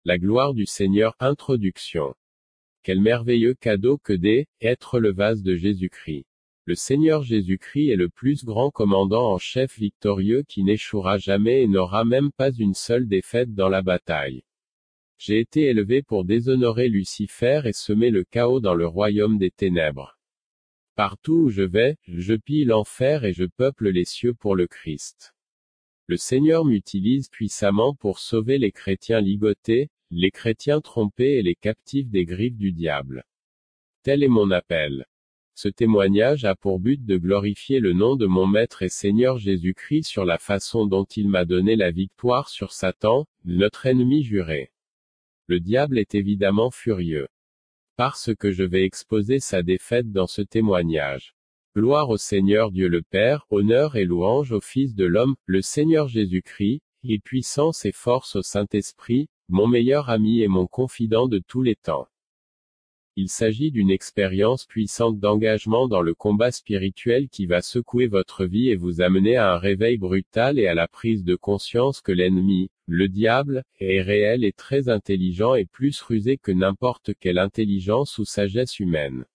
La gloire du Seigneur. Introduction. Quel merveilleux cadeau que d'être le vase de Jésus-Christ. Le Seigneur Jésus-Christ est le plus grand commandant en chef victorieux qui n'échouera jamais et n'aura même pas une seule défaite dans la bataille. J'ai été élevé pour déshonorer Lucifer et semer le chaos dans le royaume des ténèbres. Partout où je vais, je pille l'enfer et je peuple les cieux pour le Christ. Le Seigneur m'utilise puissamment pour sauver les chrétiens ligotés, les chrétiens trompés et les captifs des griffes du diable. Tel est mon appel. Ce témoignage a pour but de glorifier le nom de mon Maître et Seigneur Jésus-Christ sur la façon dont il m'a donné la victoire sur Satan, notre ennemi juré. Le diable est évidemment furieux. Parce que je vais exposer sa défaite dans ce témoignage. Gloire au Seigneur Dieu le Père, honneur et louange au Fils de l'homme, le Seigneur Jésus-Christ, et puissance et force au Saint-Esprit, mon meilleur ami et mon confident de tous les temps. Il s'agit d'une expérience puissante d'engagement dans le combat spirituel qui va secouer votre vie et vous amener à un réveil brutal et à la prise de conscience que l'ennemi, le diable, est réel et très intelligent et plus rusé que n'importe quelle intelligence ou sagesse humaine.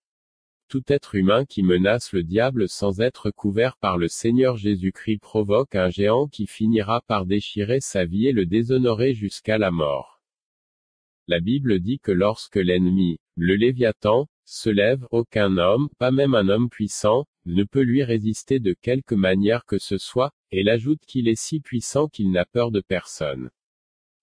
Tout être humain qui menace le diable sans être couvert par le Seigneur Jésus-Christ provoque un géant qui finira par déchirer sa vie et le déshonorer jusqu'à la mort. La Bible dit que lorsque l'ennemi, le Léviathan, se lève, aucun homme, pas même un homme puissant, ne peut lui résister de quelque manière que ce soit, et elle ajoute qu'il est si puissant qu'il n'a peur de personne.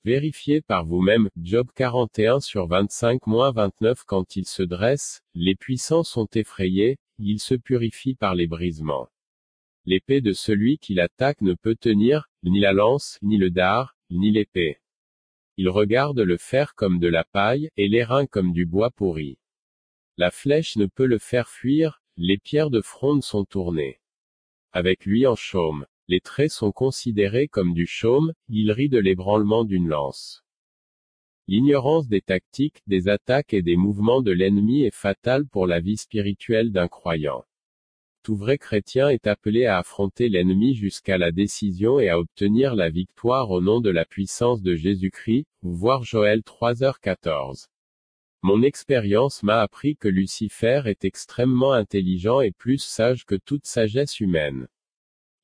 Vérifiez par vous-même, Job 41/25-29. Quand il se dresse, les puissants sont effrayés, il se purifie par les brisements. L'épée de celui qui l'attaque ne peut tenir, ni la lance, ni le dard, ni l'épée. Il regarde le fer comme de la paille, et l'airain comme du bois pourri. La flèche ne peut le faire fuir, les pierres de fronde sont tournées. Avec lui en chaume. Les traits sont considérés comme du chaume, il rit de l'ébranlement d'une lance. L'ignorance des tactiques, des attaques et des mouvements de l'ennemi est fatale pour la vie spirituelle d'un croyant. Tout vrai chrétien est appelé à affronter l'ennemi jusqu'à la décision et à obtenir la victoire au nom de la puissance de Jésus-Christ, voir Joël 3h14. Mon expérience m'a appris que Lucifer est extrêmement intelligent et plus sage que toute sagesse humaine.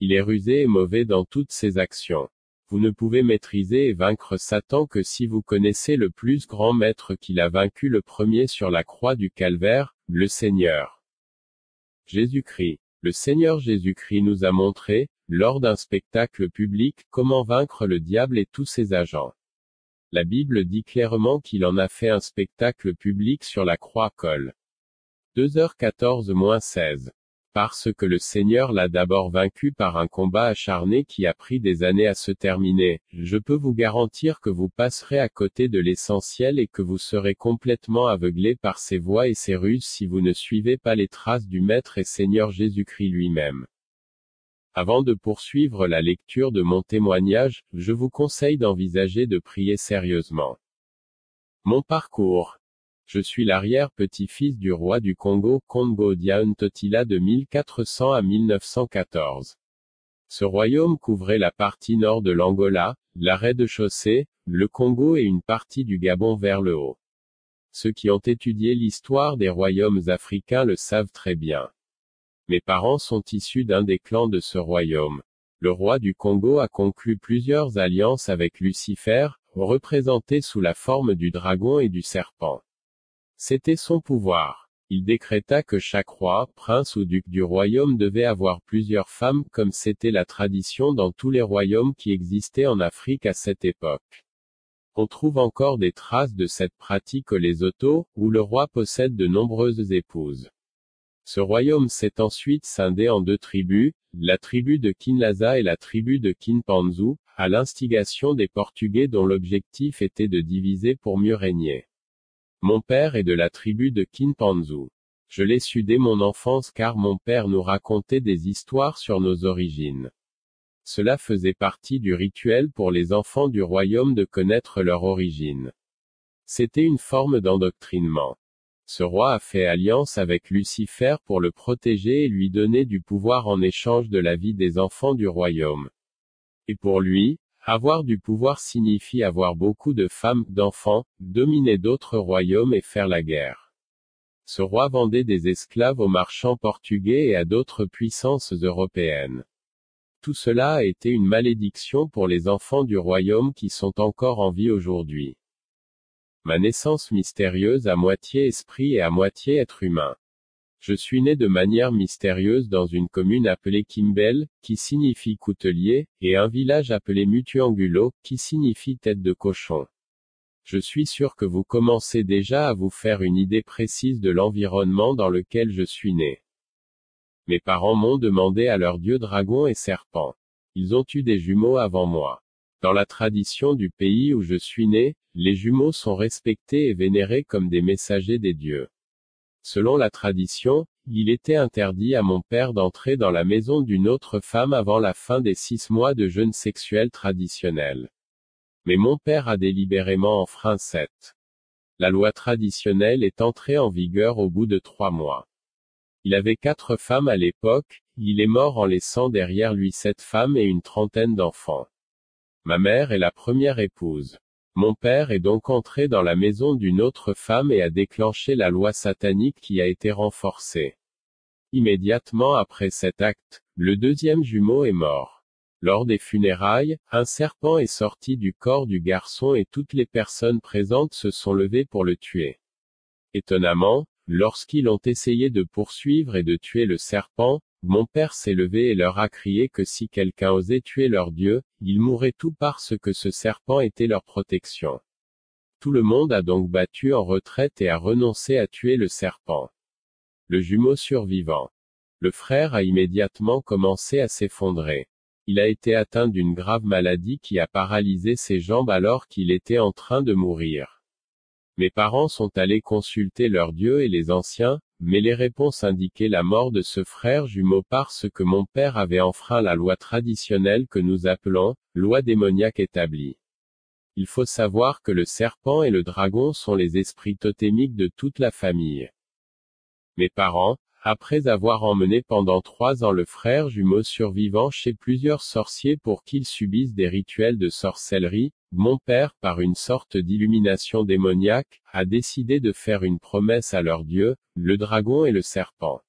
Il est rusé et mauvais dans toutes ses actions. Vous ne pouvez maîtriser et vaincre Satan que si vous connaissez le plus grand maître qu'il a vaincu le premier sur la croix du Calvaire, le Seigneur Jésus-Christ. Le Seigneur Jésus-Christ nous a montré, lors d'un spectacle public, comment vaincre le diable et tous ses agents. La Bible dit clairement qu'il en a fait un spectacle public sur la croix Col. 2h14-16. Parce que le Seigneur l'a d'abord vaincu par un combat acharné qui a pris des années à se terminer, je peux vous garantir que vous passerez à côté de l'essentiel et que vous serez complètement aveuglé par ses voies et ses ruses si vous ne suivez pas les traces du Maître et Seigneur Jésus-Christ lui-même. Avant de poursuivre la lecture de mon témoignage, je vous conseille d'envisager de prier sérieusement. Mon parcours. Je suis l'arrière-petit-fils du roi du Congo, Kongo Diaun Totila de 1400 à 1914. Ce royaume couvrait la partie nord de l'Angola, la rez-de-chaussée, le Congo et une partie du Gabon vers le haut. Ceux qui ont étudié l'histoire des royaumes africains le savent très bien. Mes parents sont issus d'un des clans de ce royaume. Le roi du Congo a conclu plusieurs alliances avec Lucifer, représenté sous la forme du dragon et du serpent. C'était son pouvoir. Il décréta que chaque roi, prince ou duc du royaume devait avoir plusieurs femmes comme c'était la tradition dans tous les royaumes qui existaient en Afrique à cette époque. On trouve encore des traces de cette pratique au Lesotho, où le roi possède de nombreuses épouses. Ce royaume s'est ensuite scindé en deux tribus, la tribu de Kinlaza et la tribu de Kinpanzu, à l'instigation des Portugais dont l'objectif était de diviser pour mieux régner. Mon père est de la tribu de Kinpanzu. Je l'ai su dès mon enfance car mon père nous racontait des histoires sur nos origines. Cela faisait partie du rituel pour les enfants du royaume de connaître leur origine. C'était une forme d'endoctrinement. Ce roi a fait alliance avec Lucifer pour le protéger et lui donner du pouvoir en échange de la vie des enfants du royaume. Et pour lui, Avoir du pouvoir signifie avoir beaucoup de femmes, d'enfants, dominer d'autres royaumes et faire la guerre. Ce roi vendait des esclaves aux marchands portugais et à d'autres puissances européennes. Tout cela a été une malédiction pour les enfants du royaume qui sont encore en vie aujourd'hui. Ma naissance mystérieuse à moitié esprit et à moitié être humain. Je suis né de manière mystérieuse dans une commune appelée Kimbel, qui signifie coutelier, et un village appelé Mutuangulo, qui signifie tête de cochon. Je suis sûr que vous commencez déjà à vous faire une idée précise de l'environnement dans lequel je suis né. Mes parents m'ont demandé à leur dieu dragon et serpent. Ils ont eu des jumeaux avant moi. Dans la tradition du pays où je suis né, les jumeaux sont respectés et vénérés comme des messagers des dieux. Selon la tradition, il était interdit à mon père d'entrer dans la maison d'une autre femme avant la fin des 6 mois de jeûne sexuel traditionnel. Mais mon père a délibérément enfreint cette. La loi traditionnelle est entrée en vigueur au bout de 3 mois. Il avait 4 femmes à l'époque, il est mort en laissant derrière lui 7 femmes et une trentaine d'enfants. Ma mère est la première épouse. Mon père est donc entré dans la maison d'une autre femme et a déclenché la loi satanique qui a été renforcée. Immédiatement après cet acte, le deuxième jumeau est mort. Lors des funérailles, un serpent est sorti du corps du garçon et toutes les personnes présentes se sont levées pour le tuer. Étonnamment, lorsqu'ils ont essayé de poursuivre et de tuer le serpent, mon père s'est levé et leur a crié que si quelqu'un osait tuer leur Dieu, ils mourraient tout parce que ce serpent était leur protection. Tout le monde a donc battu en retraite et a renoncé à tuer le serpent. Le jumeau survivant. Le frère a immédiatement commencé à s'effondrer. Il a été atteint d'une grave maladie qui a paralysé ses jambes alors qu'il était en train de mourir. Mes parents sont allés consulter leur Dieu et les anciens, mais les réponses indiquaient la mort de ce frère jumeau parce que mon père avait enfreint la loi traditionnelle que nous appelons, loi démoniaque établie. Il faut savoir que le serpent et le dragon sont les esprits totémiques de toute la famille. Mes parents, après avoir emmené pendant 3 ans le frère jumeau survivant chez plusieurs sorciers pour qu'ils subissent des rituels de sorcellerie, mon père, par une sorte d'illumination démoniaque, a décidé de faire une promesse à leur dieu, le dragon et le serpent.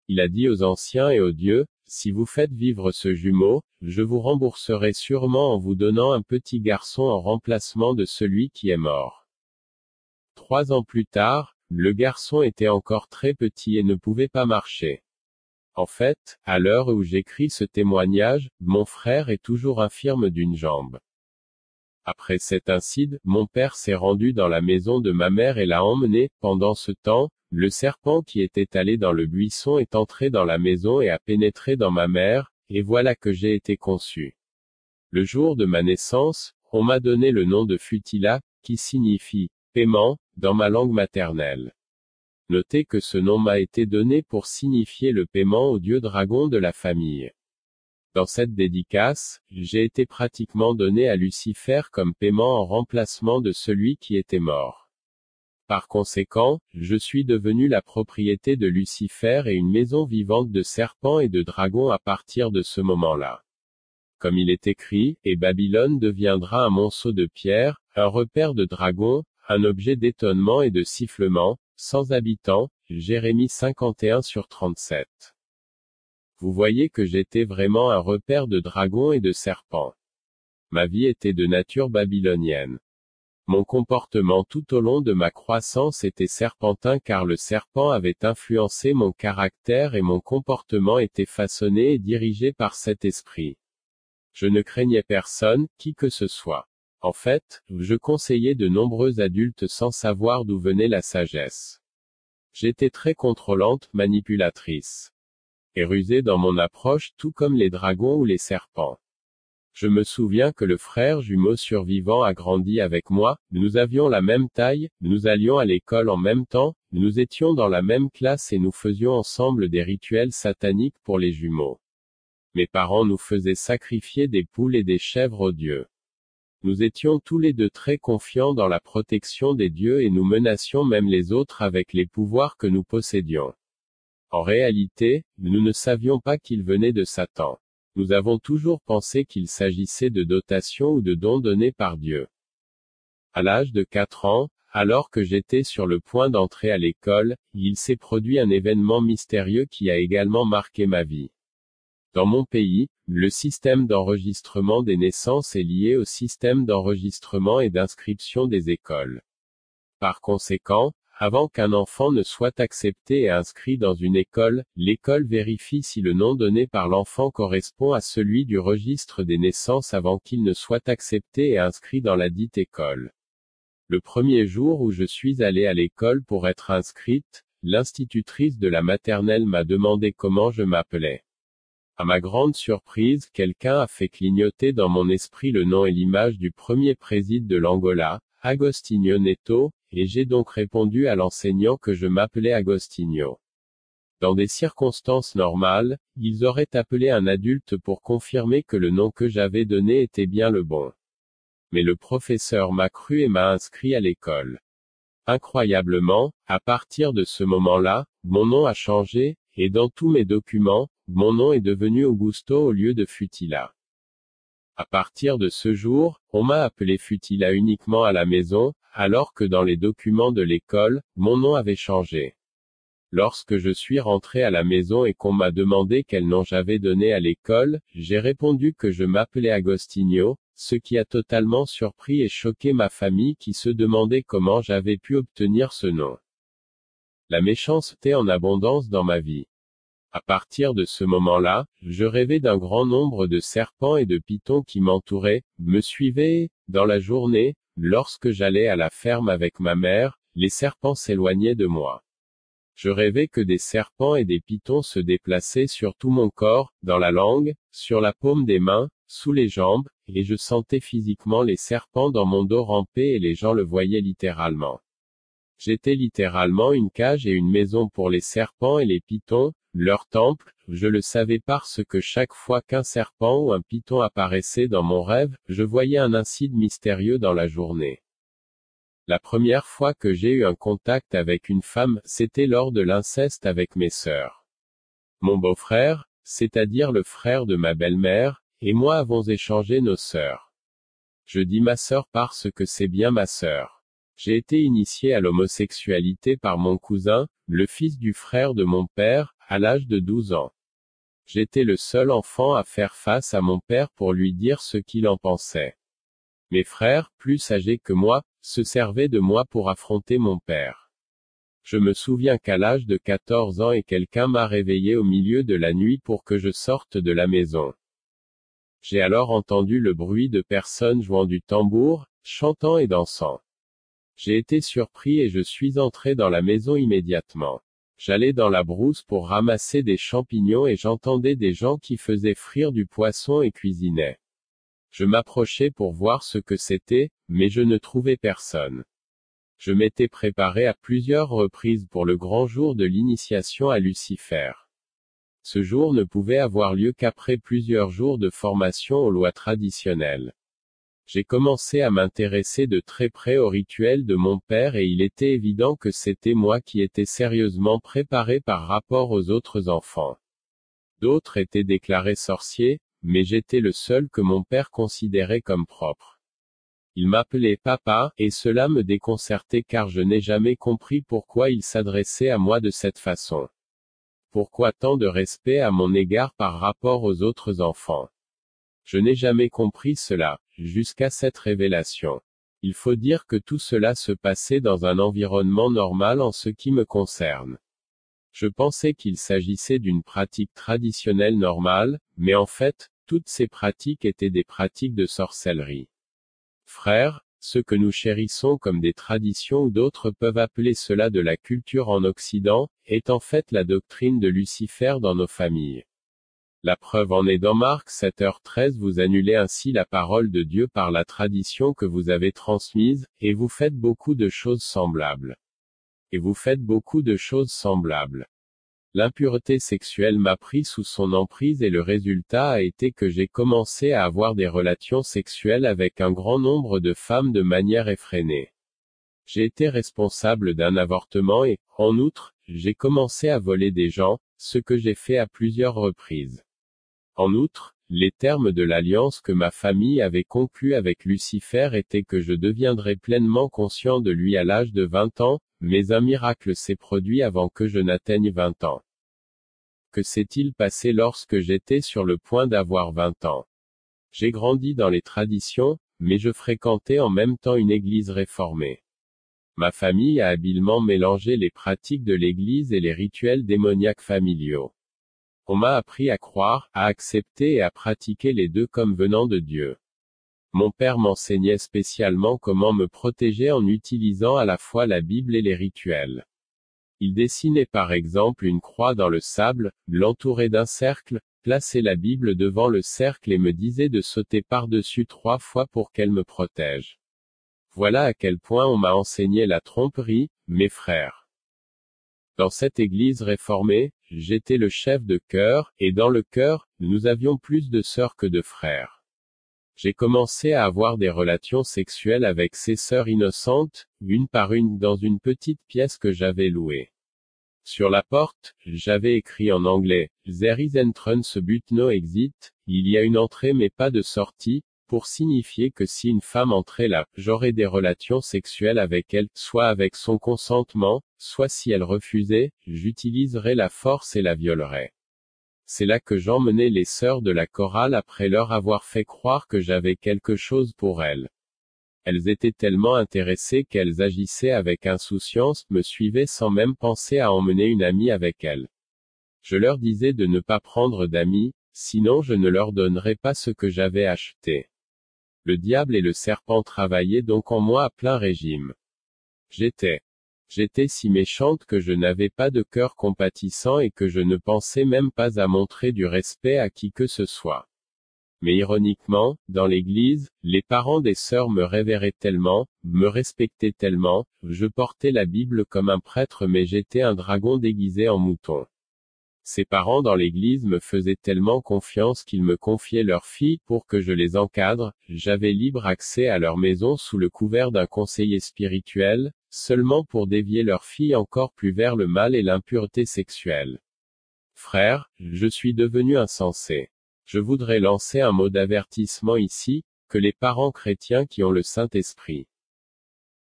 Il a dit aux anciens et aux dieux, si vous faites vivre ce jumeau, je vous rembourserai sûrement en vous donnant un petit garçon en remplacement de celui qui est mort. 3 ans plus tard, le garçon était encore très petit et ne pouvait pas marcher. En fait, à l'heure où j'écris ce témoignage, mon frère est toujours infirme d'une jambe. Après cet incident, mon père s'est rendu dans la maison de ma mère et l'a emmené. Pendant ce temps, le serpent qui était allé dans le buisson est entré dans la maison et a pénétré dans ma mère, et voilà que j'ai été conçu. Le jour de ma naissance, on m'a donné le nom de Futila, qui signifie paiement, dans ma langue maternelle. Notez que ce nom m'a été donné pour signifier le paiement au dieu dragon de la famille. Dans cette dédicace, j'ai été pratiquement donné à Lucifer comme paiement en remplacement de celui qui était mort. Par conséquent, je suis devenu la propriété de Lucifer et une maison vivante de serpents et de dragons à partir de ce moment-là. Comme il est écrit, et Babylone deviendra un monceau de pierre, un repère de dragons, un objet d'étonnement et de sifflement, sans habitants, Jérémie 51/37. Vous voyez que j'étais vraiment un repère de dragons et de serpents. Ma vie était de nature babylonienne. Mon comportement tout au long de ma croissance était serpentin car le serpent avait influencé mon caractère et mon comportement était façonné et dirigé par cet esprit. Je ne craignais personne, qui que ce soit. En fait, je conseillais de nombreux adultes sans savoir d'où venait la sagesse. J'étais très contrôlante, manipulatrice. Et rusée dans mon approche tout comme les dragons ou les serpents. Je me souviens que le frère jumeau survivant a grandi avec moi, nous avions la même taille, nous allions à l'école en même temps, nous étions dans la même classe et nous faisions ensemble des rituels sataniques pour les jumeaux. Mes parents nous faisaient sacrifier des poules et des chèvres aux dieux. Nous étions tous les deux très confiants dans la protection des dieux et nous menacions même les autres avec les pouvoirs que nous possédions. En réalité, nous ne savions pas qu'ils venaient de Satan. Nous avons toujours pensé qu'il s'agissait de dotations ou de dons donnés par Dieu. À l'âge de 4 ans, alors que j'étais sur le point d'entrer à l'école, il s'est produit un événement mystérieux qui a également marqué ma vie. Dans mon pays, le système d'enregistrement des naissances est lié au système d'enregistrement et d'inscription des écoles. Par conséquent, avant qu'un enfant ne soit accepté et inscrit dans une école, l'école vérifie si le nom donné par l'enfant correspond à celui du registre des naissances avant qu'il ne soit accepté et inscrit dans la dite école. Le premier jour où je suis allé à l'école pour être inscrite, l'institutrice de la maternelle m'a demandé comment je m'appelais. À ma grande surprise, quelqu'un a fait clignoter dans mon esprit le nom et l'image du premier président de l'Angola, Agostinho Neto, et j'ai donc répondu à l'enseignant que je m'appelais Agostinho. Dans des circonstances normales, ils auraient appelé un adulte pour confirmer que le nom que j'avais donné était bien le bon. Mais le professeur m'a cru et m'a inscrit à l'école. Incroyablement, à partir de ce moment-là, mon nom a changé, et dans tous mes documents, mon nom est devenu Augusto au lieu de Futila. À partir de ce jour, on m'a appelé Futila uniquement à la maison, alors que dans les documents de l'école, mon nom avait changé. Lorsque je suis rentré à la maison et qu'on m'a demandé quel nom j'avais donné à l'école, j'ai répondu que je m'appelais Agostinho, ce qui a totalement surpris et choqué ma famille qui se demandait comment j'avais pu obtenir ce nom. La méchanceté en abondance dans ma vie. À partir de ce moment-là, je rêvais d'un grand nombre de serpents et de pythons qui m'entouraient, me suivaient, et, dans la journée, lorsque j'allais à la ferme avec ma mère, les serpents s'éloignaient de moi. Je rêvais que des serpents et des pythons se déplaçaient sur tout mon corps, dans la langue, sur la paume des mains, sous les jambes, et je sentais physiquement les serpents dans mon dos ramper et les gens le voyaient littéralement. J'étais littéralement une cage et une maison pour les serpents et les pythons, leur temple, je le savais parce que chaque fois qu'un serpent ou un python apparaissait dans mon rêve, je voyais un incide mystérieux dans la journée. La première fois que j'ai eu un contact avec une femme, c'était lors de l'inceste avec mes sœurs. Mon beau-frère, c'est-à-dire le frère de ma belle-mère, et moi avons échangé nos sœurs. Je dis ma sœur parce que c'est bien ma sœur. J'ai été initié à l'homosexualité par mon cousin, le fils du frère de mon père, à l'âge de 12 ans. J'étais le seul enfant à faire face à mon père pour lui dire ce qu'il en pensait. Mes frères, plus âgés que moi, se servaient de moi pour affronter mon père. Je me souviens qu'à l'âge de 14 ans et quelqu'un m'a réveillé au milieu de la nuit pour que je sorte de la maison. J'ai alors entendu le bruit de personnes jouant du tambour, chantant et dansant. J'ai été surpris et je suis entré dans la maison immédiatement. J'allais dans la brousse pour ramasser des champignons et j'entendais des gens qui faisaient frire du poisson et cuisinaient. Je m'approchais pour voir ce que c'était, mais je ne trouvais personne. Je m'étais préparé à plusieurs reprises pour le grand jour de l'initiation à Lucifer. Ce jour ne pouvait avoir lieu qu'après plusieurs jours de formation aux lois traditionnelles. J'ai commencé à m'intéresser de très près au rituel de mon père et il était évident que c'était moi qui étais sérieusement préparé par rapport aux autres enfants. D'autres étaient déclarés sorciers, mais j'étais le seul que mon père considérait comme propre. Il m'appelait papa, et cela me déconcertait car je n'ai jamais compris pourquoi il s'adressait à moi de cette façon. Pourquoi tant de respect à mon égard par rapport aux autres enfants? Je n'ai jamais compris cela, jusqu'à cette révélation. Il faut dire que tout cela se passait dans un environnement normal en ce qui me concerne. Je pensais qu'il s'agissait d'une pratique traditionnelle normale, mais en fait, toutes ces pratiques étaient des pratiques de sorcellerie. Frères, ce que nous chérissons comme des traditions ou d'autres peuvent appeler cela de la culture en Occident, est en fait la doctrine de Lucifer dans nos familles. La preuve en est dans Marc 7h13 vous annulez ainsi la parole de Dieu par la tradition que vous avez transmise, et vous faites beaucoup de choses semblables. L'impureté sexuelle m'a pris sous son emprise et le résultat a été que j'ai commencé à avoir des relations sexuelles avec un grand nombre de femmes de manière effrénée. J'ai été responsable d'un avortement et, en outre, j'ai commencé à voler des gens, ce que j'ai fait à plusieurs reprises. En outre, les termes de l'alliance que ma famille avait conclue avec Lucifer étaient que je deviendrais pleinement conscient de lui à l'âge de 20 ans, mais un miracle s'est produit avant que je n'atteigne 20 ans. Que s'est-il passé lorsque j'étais sur le point d'avoir 20 ans? J'ai grandi dans les traditions, mais je fréquentais en même temps une église réformée. Ma famille a habilement mélangé les pratiques de l'église et les rituels démoniaques familiaux. On m'a appris à croire, à accepter et à pratiquer les deux comme venant de Dieu. Mon père m'enseignait spécialement comment me protéger en utilisant à la fois la Bible et les rituels. Il dessinait par exemple une croix dans le sable, l'entourait d'un cercle, plaçait la Bible devant le cercle et me disait de sauter par-dessus 3 fois pour qu'elle me protège. Voilà à quel point on m'a enseigné la tromperie, mes frères. Dans cette église réformée, j'étais le chef de chœur, et dans le chœur, nous avions plus de sœurs que de frères. J'ai commencé à avoir des relations sexuelles avec ces sœurs innocentes, une par une dans une petite pièce que j'avais louée. Sur la porte, j'avais écrit en anglais, There is entrance but no exit, il y a une entrée mais pas de sortie, pour signifier que si une femme entrait là, j'aurais des relations sexuelles avec elle, soit avec son consentement, soit si elle refusait, j'utiliserais la force et la violerais. C'est là que j'emmenais les sœurs de la chorale après leur avoir fait croire que j'avais quelque chose pour elles. Elles étaient tellement intéressées qu'elles agissaient avec insouciance, me suivaient sans même penser à emmener une amie avec elles. Je leur disais de ne pas prendre d'amis, sinon je ne leur donnerais pas ce que j'avais acheté. Le diable et le serpent travaillaient donc en moi à plein régime. J'étais si méchante que je n'avais pas de cœur compatissant et que je ne pensais même pas à montrer du respect à qui que ce soit. Mais ironiquement, dans l'église, les parents des sœurs me révéraient tellement, me respectaient tellement, je portais la Bible comme un prêtre mais j'étais un dragon déguisé en mouton. Ces parents dans l'église me faisaient tellement confiance qu'ils me confiaient leurs filles pour que je les encadre, j'avais libre accès à leur maison sous le couvert d'un conseiller spirituel, seulement pour dévier leurs filles encore plus vers le mal et l'impureté sexuelle. Frère, je suis devenu insensé. Je voudrais lancer un mot d'avertissement ici, que les parents chrétiens qui ont le Saint-Esprit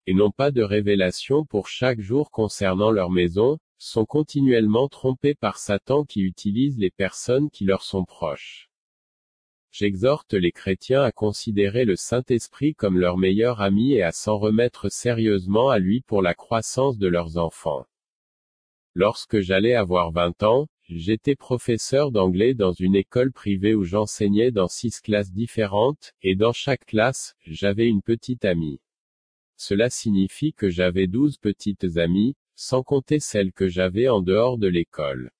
et n'ont pas de révélation pour chaque jour concernant leur maison, sont continuellement trompés par Satan qui utilise les personnes qui leur sont proches. J'exhorte les chrétiens à considérer le Saint-Esprit comme leur meilleur ami et à s'en remettre sérieusement à lui pour la croissance de leurs enfants. Lorsque j'allais avoir 20 ans, j'étais professeur d'anglais dans une école privée où j'enseignais dans 6 classes différentes, et dans chaque classe, j'avais une petite amie. Cela signifie que j'avais 12 petites amies, sans compter celles que j'avais en dehors de l'école.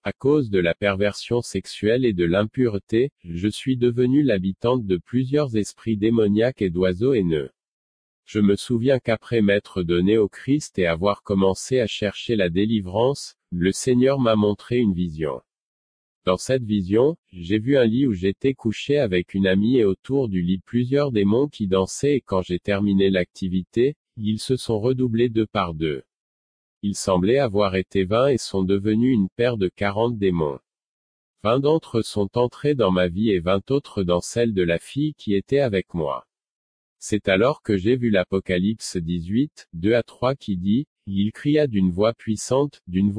À cause de la perversion sexuelle et de l'impureté, je suis devenue l'habitante de plusieurs esprits démoniaques et d'oiseaux haineux. Je me souviens qu'après m'être donné au Christ et avoir commencé à chercher la délivrance, le Seigneur m'a montré une vision. Dans cette vision, j'ai vu un lit où j'étais couché avec une amie et autour du lit plusieurs démons qui dansaient et quand j'ai terminé l'activité, ils se sont redoublés 2 par 2. Ils semblaient avoir été 20 et sont devenus une paire de 40 démons. 20 d'entre eux sont entrés dans ma vie et 20 autres dans celle de la fille qui était avec moi. C'est alors que j'ai vu l'Apocalypse 18, 2-3 qui dit, « Il cria d'une voix puissante, il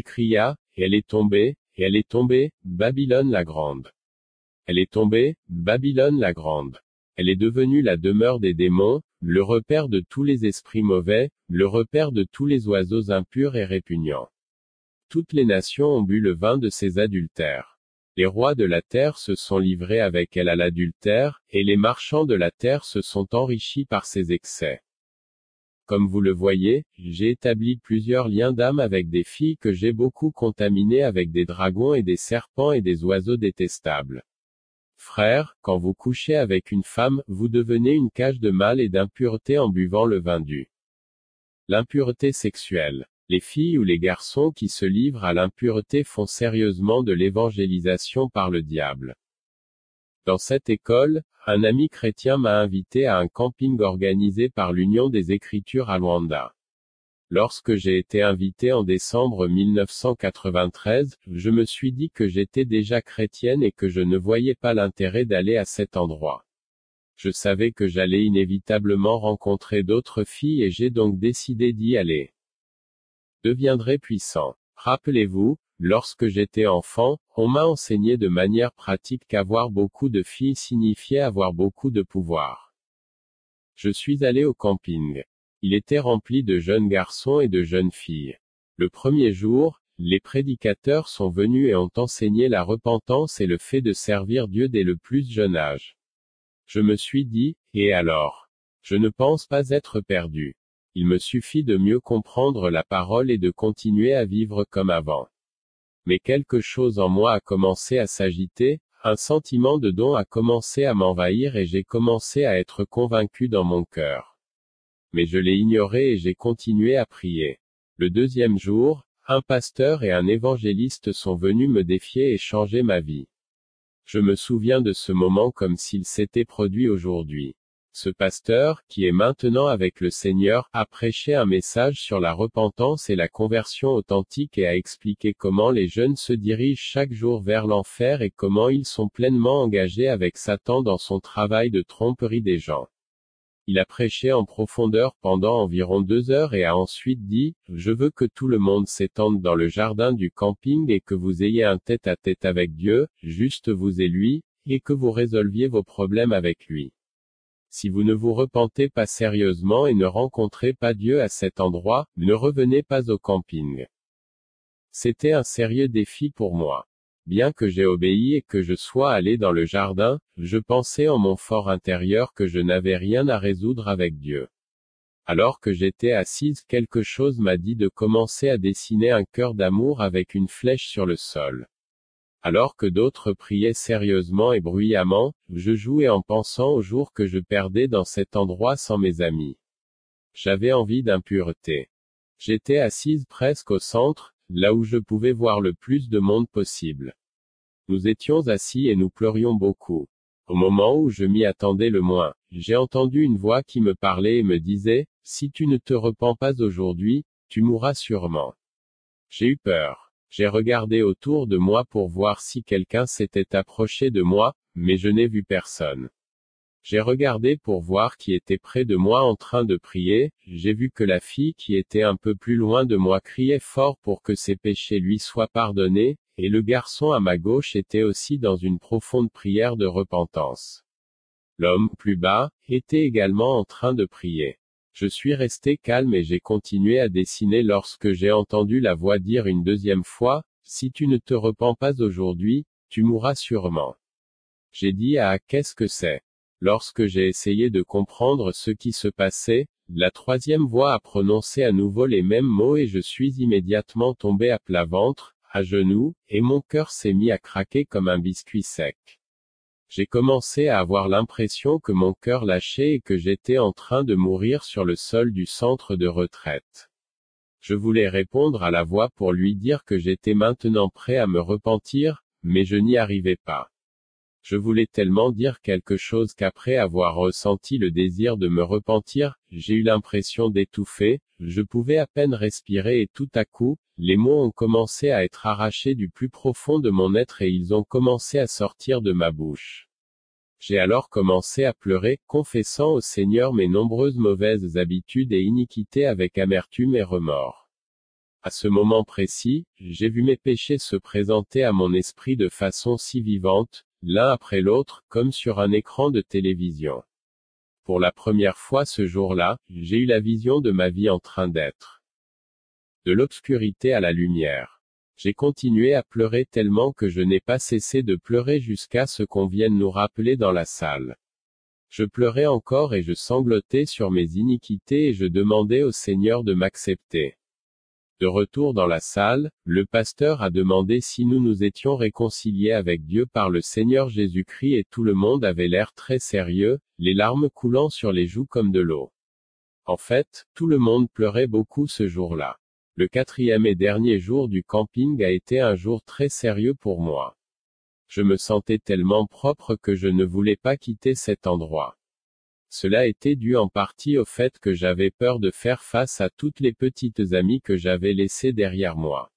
cria, et elle est tombée, Babylone la grande. Elle est tombée, Babylone la grande. Elle est devenue la demeure des démons, le repère de tous les esprits mauvais, le repère de tous les oiseaux impurs et répugnants. Toutes les nations ont bu le vin de ses adultères. Les rois de la terre se sont livrés avec elle à l'adultère, et les marchands de la terre se sont enrichis par ses excès. Comme vous le voyez, j'ai établi plusieurs liens d'âme avec des filles que j'ai beaucoup contaminées avec des dragons et des serpents et des oiseaux détestables. Frères, quand vous couchez avec une femme, vous devenez une cage de mal et d'impureté en buvant le vin du. L'impureté sexuelle. Les filles ou les garçons qui se livrent à l'impureté font sérieusement de l'évangélisation par le diable. Dans cette école, un ami chrétien m'a invité à un camping organisé par l'Union des Écritures à Luanda. Lorsque j'ai été invité en décembre 1993, je me suis dit que j'étais déjà chrétienne et que je ne voyais pas l'intérêt d'aller à cet endroit. Je savais que j'allais inévitablement rencontrer d'autres filles et j'ai donc décidé d'y aller. Deviendrai puissant. Rappelez-vous, lorsque j'étais enfant, on m'a enseigné de manière pratique qu'avoir beaucoup de filles signifiait avoir beaucoup de pouvoir. Je suis allé au camping. Il était rempli de jeunes garçons et de jeunes filles. Le premier jour, les prédicateurs sont venus et ont enseigné la repentance et le fait de servir Dieu dès le plus jeune âge. Je me suis dit, et alors? Je ne pense pas être perdu. Il me suffit de mieux comprendre la parole et de continuer à vivre comme avant. Mais quelque chose en moi a commencé à s'agiter, un sentiment de don a commencé à m'envahir et j'ai commencé à être convaincu dans mon cœur. Mais je l'ai ignoré et j'ai continué à prier. Le deuxième jour, un pasteur et un évangéliste sont venus me défier et changer ma vie. Je me souviens de ce moment comme s'il s'était produit aujourd'hui. Ce pasteur, qui est maintenant avec le Seigneur, a prêché un message sur la repentance et la conversion authentique et a expliqué comment les jeunes se dirigent chaque jour vers l'enfer et comment ils sont pleinement engagés avec Satan dans son travail de tromperie des gens. Il a prêché en profondeur pendant environ 2 heures et a ensuite dit, « Je veux que tout le monde s'étende dans le jardin du camping et que vous ayez un tête-à-tête avec Dieu, juste vous et lui, et que vous résolviez vos problèmes avec lui. Si vous ne vous repentez pas sérieusement et ne rencontrez pas Dieu à cet endroit, ne revenez pas au camping. » C'était un sérieux défi pour moi. Bien que j'ai obéi et que je sois allé dans le jardin, je pensais en mon fort intérieur que je n'avais rien à résoudre avec Dieu. Alors que j'étais assise, quelque chose m'a dit de commencer à dessiner un cœur d'amour avec une flèche sur le sol. Alors que d'autres priaient sérieusement et bruyamment, je jouais en pensant aux jours que je perdais dans cet endroit sans mes amis. J'avais envie d'impureté. J'étais assise presque au centre, là où je pouvais voir le plus de monde possible. Nous étions assis et nous pleurions beaucoup. Au moment où je m'y attendais le moins, j'ai entendu une voix qui me parlait et me disait, « Si tu ne te repens pas aujourd'hui, tu mourras sûrement. » J'ai eu peur. J'ai regardé autour de moi pour voir si quelqu'un s'était approché de moi, mais je n'ai vu personne. J'ai regardé pour voir qui était près de moi en train de prier, j'ai vu que la fille qui était un peu plus loin de moi criait fort pour que ses péchés lui soient pardonnés, et le garçon à ma gauche était aussi dans une profonde prière de repentance. L'homme, plus bas, était également en train de prier. Je suis resté calme et j'ai continué à dessiner lorsque j'ai entendu la voix dire une deuxième fois, « Si tu ne te repens pas aujourd'hui, tu mourras sûrement. » J'ai dit « Ah, qu'est-ce que c'est ?» Lorsque j'ai essayé de comprendre ce qui se passait, la troisième voix a prononcé à nouveau les mêmes mots et je suis immédiatement tombé à plat ventre, à genoux, et mon cœur s'est mis à craquer comme un biscuit sec. J'ai commencé à avoir l'impression que mon cœur lâchait et que j'étais en train de mourir sur le sol du centre de retraite. Je voulais répondre à la voix pour lui dire que j'étais maintenant prêt à me repentir, mais je n'y arrivais pas. Je voulais tellement dire quelque chose qu'après avoir ressenti le désir de me repentir, j'ai eu l'impression d'étouffer, je pouvais à peine respirer et tout à coup, les mots ont commencé à être arrachés du plus profond de mon être et ils ont commencé à sortir de ma bouche. J'ai alors commencé à pleurer, confessant au Seigneur mes nombreuses mauvaises habitudes et iniquités avec amertume et remords. À ce moment précis, j'ai vu mes péchés se présenter à mon esprit de façon si vivante, l'un après l'autre, comme sur un écran de télévision. Pour la première fois ce jour-là, j'ai eu la vision de ma vie en train d'être de l'obscurité à la lumière. J'ai continué à pleurer tellement que je n'ai pas cessé de pleurer jusqu'à ce qu'on vienne nous rappeler dans la salle. Je pleurais encore et je sanglotais sur mes iniquités et je demandais au Seigneur de m'accepter. De retour dans la salle, le pasteur a demandé si nous nous étions réconciliés avec Dieu par le Seigneur Jésus-Christ et tout le monde avait l'air très sérieux, les larmes coulant sur les joues comme de l'eau. En fait, tout le monde pleurait beaucoup ce jour-là. Le 4e et dernier jour du camping a été un jour très sérieux pour moi. Je me sentais tellement propre que je ne voulais pas quitter cet endroit. Cela était dû en partie au fait que j'avais peur de faire face à toutes les petites amies que j'avais laissées derrière moi.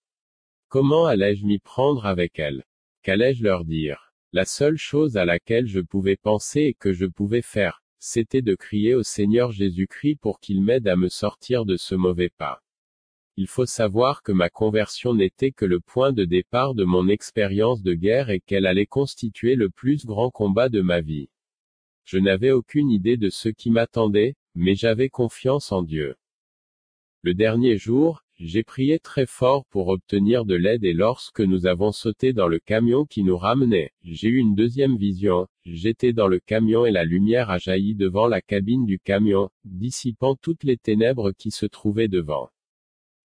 Comment allais-je m'y prendre avec elles? Qu'allais-je leur dire? La seule chose à laquelle je pouvais penser et que je pouvais faire, c'était de crier au Seigneur Jésus-Christ pour qu'il m'aide à me sortir de ce mauvais pas. Il faut savoir que ma conversion n'était que le point de départ de mon expérience de guerre et qu'elle allait constituer le plus grand combat de ma vie. Je n'avais aucune idée de ce qui m'attendait, mais j'avais confiance en Dieu. Le dernier jour, j'ai prié très fort pour obtenir de l'aide et lorsque nous avons sauté dans le camion qui nous ramenait, j'ai eu une deuxième vision. J'étais dans le camion et la lumière a jailli devant la cabine du camion, dissipant toutes les ténèbres qui se trouvaient devant.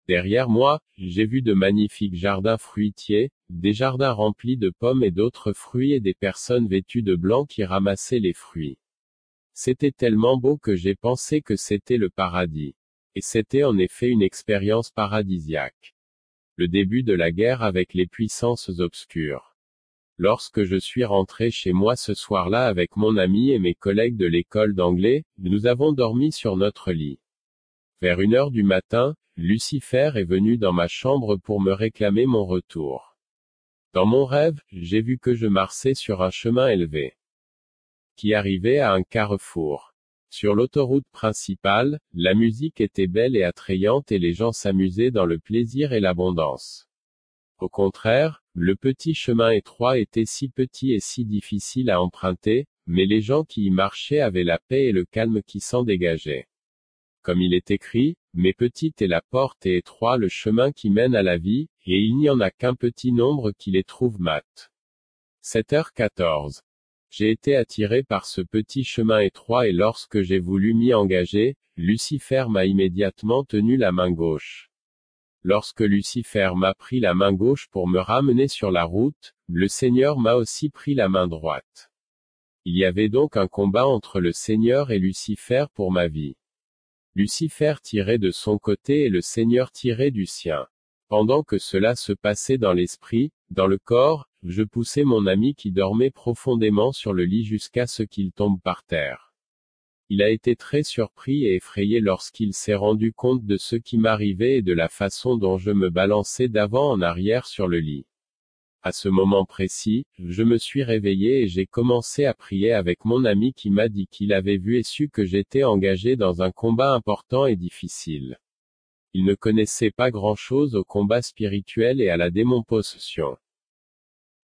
Derrière moi, j'ai vu de magnifiques jardins fruitiers, des jardins remplis de pommes et d'autres fruits et des personnes vêtues de blanc qui ramassaient les fruits. C'était tellement beau que j'ai pensé que c'était le paradis. Et c'était en effet une expérience paradisiaque. Le début de la guerre avec les puissances obscures. Lorsque je suis rentré chez moi ce soir-là avec mon ami et mes collègues de l'école d'anglais, nous avons dormi sur notre lit. Vers 1 heure du matin, Lucifer est venu dans ma chambre pour me réclamer mon retour. Dans mon rêve, j'ai vu que je marchais sur un chemin élevé, qui arrivait à un carrefour. Sur l'autoroute principale, la musique était belle et attrayante et les gens s'amusaient dans le plaisir et l'abondance. Au contraire, le petit chemin étroit était si petit et si difficile à emprunter, mais les gens qui y marchaient avaient la paix et le calme qui s'en dégageaient. Comme il est écrit, mais petite est la porte et étroit le chemin qui mène à la vie, et il n'y en a qu'un petit nombre qui les trouve mat. 7h14. J'ai été attiré par ce petit chemin étroit et lorsque j'ai voulu m'y engager, Lucifer m'a immédiatement tenu la main gauche. Lorsque Lucifer m'a pris la main gauche pour me ramener sur la route, le Seigneur m'a aussi pris la main droite. Il y avait donc un combat entre le Seigneur et Lucifer pour ma vie. Lucifer tirait de son côté et le Seigneur tirait du sien. Pendant que cela se passait dans l'esprit, dans le corps, je poussais mon ami qui dormait profondément sur le lit jusqu'à ce qu'il tombe par terre. Il a été très surpris et effrayé lorsqu'il s'est rendu compte de ce qui m'arrivait et de la façon dont je me balançais d'avant en arrière sur le lit. À ce moment précis, je me suis réveillé et j'ai commencé à prier avec mon ami qui m'a dit qu'il avait vu et su que j'étais engagé dans un combat important et difficile. Il ne connaissait pas grand-chose au combat spirituel et à la démon-possession.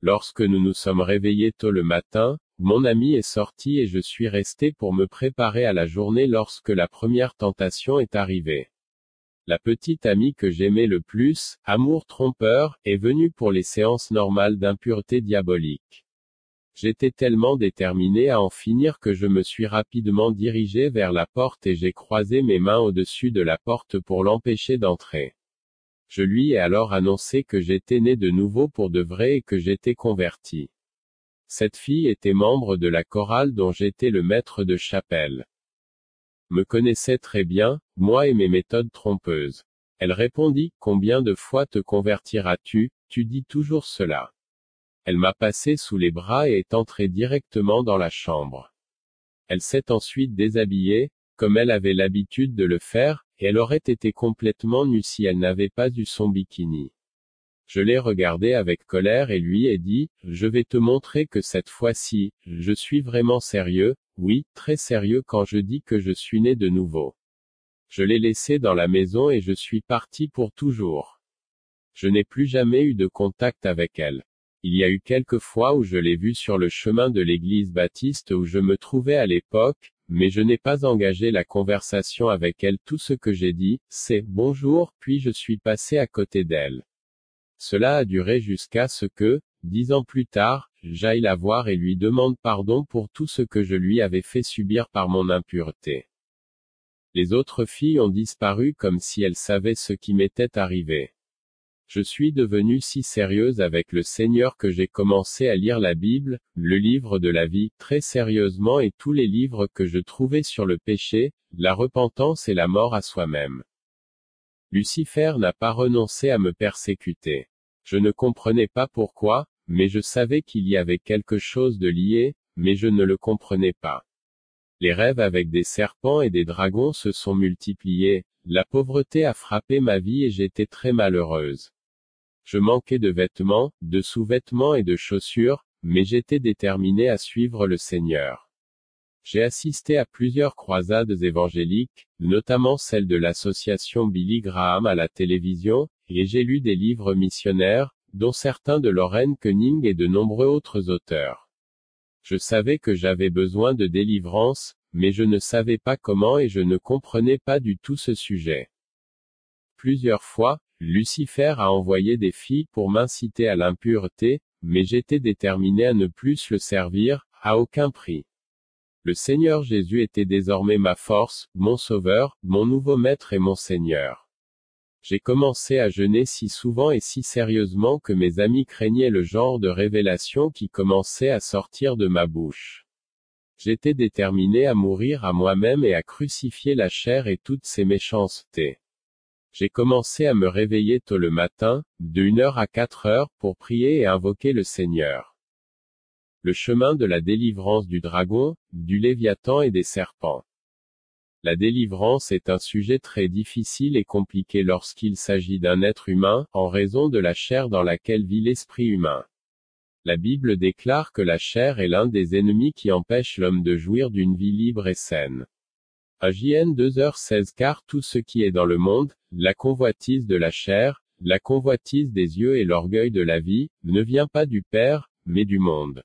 Lorsque nous nous sommes réveillés tôt le matin, mon ami est sorti et je suis resté pour me préparer à la journée lorsque la première tentation est arrivée. La petite amie que j'aimais le plus, amour trompeur, est venue pour les séances normales d'impureté diabolique. J'étais tellement déterminé à en finir que je me suis rapidement dirigé vers la porte et j'ai croisé mes mains au-dessus de la porte pour l'empêcher d'entrer. Je lui ai alors annoncé que j'étais né de nouveau pour de vrai et que j'étais converti. Cette fille était membre de la chorale dont j'étais le maître de chapelle. Me connaissait très bien, moi et mes méthodes trompeuses. Elle répondit, combien de fois te convertiras-tu, tu dis toujours cela. Elle m'a passé sous les bras et est entrée directement dans la chambre. Elle s'est ensuite déshabillée, comme elle avait l'habitude de le faire, et elle aurait été complètement nue si elle n'avait pas eu son bikini. Je l'ai regardée avec colère et lui ai dit, je vais te montrer que cette fois-ci, je suis vraiment sérieux, oui, très sérieux quand je dis que je suis né de nouveau. Je l'ai laissée dans la maison et je suis parti pour toujours. Je n'ai plus jamais eu de contact avec elle. Il y a eu quelques fois où je l'ai vue sur le chemin de l'église baptiste où je me trouvais à l'époque, mais je n'ai pas engagé la conversation avec elle. Tout ce que j'ai dit, c'est « bonjour » puis je suis passé à côté d'elle. Cela a duré jusqu'à ce que, 10 ans plus tard, j'aille la voir et lui demande pardon pour tout ce que je lui avais fait subir par mon impureté. Les autres filles ont disparu comme si elles savaient ce qui m'était arrivé. Je suis devenue si sérieuse avec le Seigneur que j'ai commencé à lire la Bible, le livre de la vie, très sérieusement et tous les livres que je trouvais sur le péché, la repentance et la mort à soi-même. Lucifer n'a pas renoncé à me persécuter. Je ne comprenais pas pourquoi, mais je savais qu'il y avait quelque chose de lié, mais je ne le comprenais pas. Les rêves avec des serpents et des dragons se sont multipliés, la pauvreté a frappé ma vie et j'étais très malheureuse. Je manquais de vêtements, de sous-vêtements et de chaussures, mais j'étais déterminée à suivre le Seigneur. J'ai assisté à plusieurs croisades évangéliques, notamment celle de l'association Billy Graham à la télévision, et j'ai lu des livres missionnaires, dont certains de Loren Koenig et de nombreux autres auteurs. Je savais que j'avais besoin de délivrance, mais je ne savais pas comment et je ne comprenais pas du tout ce sujet. Plusieurs fois, Lucifer a envoyé des filles pour m'inciter à l'impureté, mais j'étais déterminé à ne plus le servir, à aucun prix. Le Seigneur Jésus était désormais ma force, mon Sauveur, mon nouveau Maître et mon Seigneur. J'ai commencé à jeûner si souvent et si sérieusement que mes amis craignaient le genre de révélation qui commençait à sortir de ma bouche. J'étais déterminé à mourir à moi-même et à crucifier la chair et toutes ses méchancetés. J'ai commencé à me réveiller tôt le matin, de 1h à 4h, pour prier et invoquer le Seigneur. Le chemin de la délivrance du dragon, du Léviathan et des serpents. La délivrance est un sujet très difficile et compliqué lorsqu'il s'agit d'un être humain, en raison de la chair dans laquelle vit l'esprit humain. La Bible déclare que la chair est l'un des ennemis qui empêche l'homme de jouir d'une vie libre et saine. À JN 2h16 car tout ce qui est dans le monde, la convoitise de la chair, la convoitise des yeux et l'orgueil de la vie, ne vient pas du Père, mais du monde.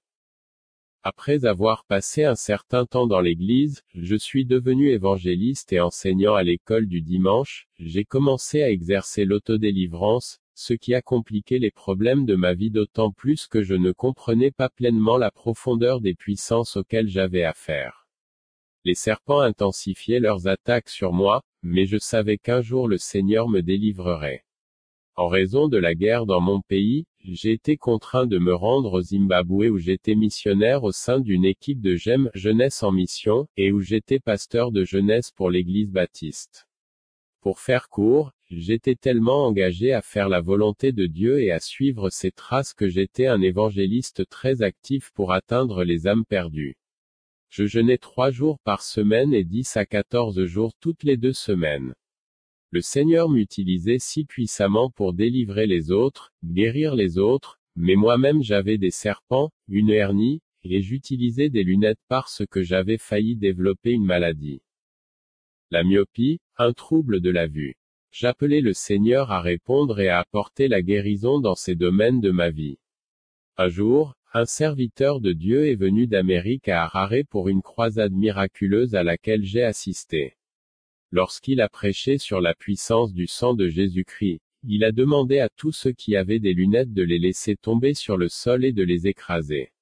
Après avoir passé un certain temps dans l'église, je suis devenu évangéliste et enseignant à l'école du dimanche, j'ai commencé à exercer l'autodélivrance, ce qui a compliqué les problèmes de ma vie d'autant plus que je ne comprenais pas pleinement la profondeur des puissances auxquelles j'avais affaire. Les serpents intensifiaient leurs attaques sur moi, mais je savais qu'un jour le Seigneur me délivrerait. En raison de la guerre dans mon pays, j'ai été contraint de me rendre au Zimbabwe où j'étais missionnaire au sein d'une équipe de GEM, Jeunesse en Mission, et où j'étais pasteur de jeunesse pour l'église baptiste. Pour faire court, j'étais tellement engagé à faire la volonté de Dieu et à suivre ses traces que j'étais un évangéliste très actif pour atteindre les âmes perdues. Je jeûnais 3 jours par semaine et 10 à 14 jours toutes les 2 semaines. Le Seigneur m'utilisait si puissamment pour délivrer les autres, guérir les autres, mais moi-même j'avais des serpents, une hernie, et j'utilisais des lunettes parce que j'avais failli développer une maladie. La myopie, un trouble de la vue. J'appelais le Seigneur à répondre et à apporter la guérison dans ces domaines de ma vie. Un jour, un serviteur de Dieu est venu d'Amérique à Harare pour une croisade miraculeuse à laquelle j'ai assisté. Lorsqu'il a prêché sur la puissance du sang de Jésus-Christ, il a demandé à tous ceux qui avaient des lunettes de les laisser tomber sur le sol et de les écraser.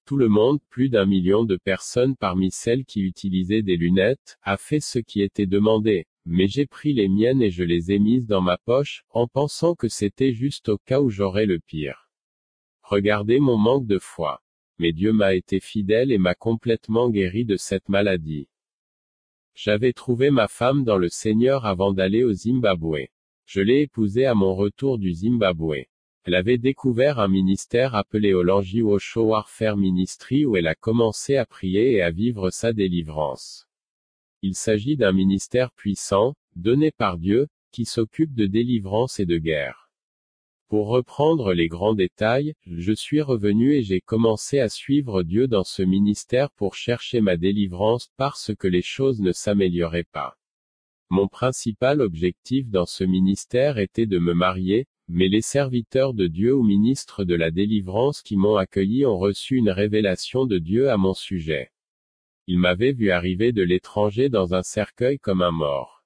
Tout le monde, plus d'1 million de personnes parmi celles qui utilisaient des lunettes, a fait ce qui était demandé, mais j'ai pris les miennes et je les ai mises dans ma poche, en pensant que c'était juste au cas où j'aurais le pire. Regardez mon manque de foi. Mais Dieu m'a été fidèle et m'a complètement guéri de cette maladie. J'avais trouvé ma femme dans le Seigneur avant d'aller au Zimbabwe. Je l'ai épousée à mon retour du Zimbabwe. Elle avait découvert un ministère appelé Olanji Osho Warfare Ministry où elle a commencé à prier et à vivre sa délivrance. Il s'agit d'un ministère puissant, donné par Dieu, qui s'occupe de délivrance et de guerre. Pour reprendre les grands détails, je suis revenu et j'ai commencé à suivre Dieu dans ce ministère pour chercher ma délivrance parce que les choses ne s'amélioraient pas. Mon principal objectif dans ce ministère était de me marier, mais les serviteurs de Dieu ou ministres de la délivrance qui m'ont accueilli ont reçu une révélation de Dieu à mon sujet. Ils m'avaient vu arriver de l'étranger dans un cercueil comme un mort.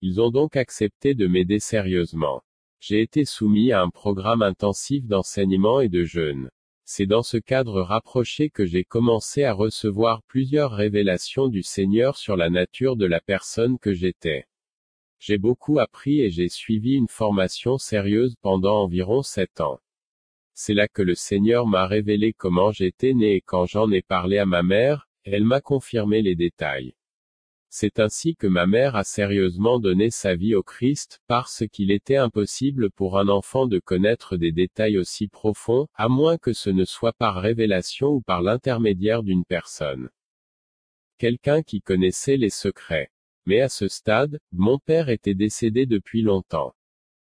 Ils ont donc accepté de m'aider sérieusement. J'ai été soumis à un programme intensif d'enseignement et de jeûne. C'est dans ce cadre rapproché que j'ai commencé à recevoir plusieurs révélations du Seigneur sur la nature de la personne que j'étais. J'ai beaucoup appris et j'ai suivi une formation sérieuse pendant environ 7 ans. C'est là que le Seigneur m'a révélé comment j'étais né et quand j'en ai parlé à ma mère, elle m'a confirmé les détails. C'est ainsi que ma mère a sérieusement donné sa vie au Christ, parce qu'il était impossible pour un enfant de connaître des détails aussi profonds, à moins que ce ne soit par révélation ou par l'intermédiaire d'une personne. quelqu'un qui connaissait les secrets. Mais à ce stade, mon père était décédé depuis longtemps.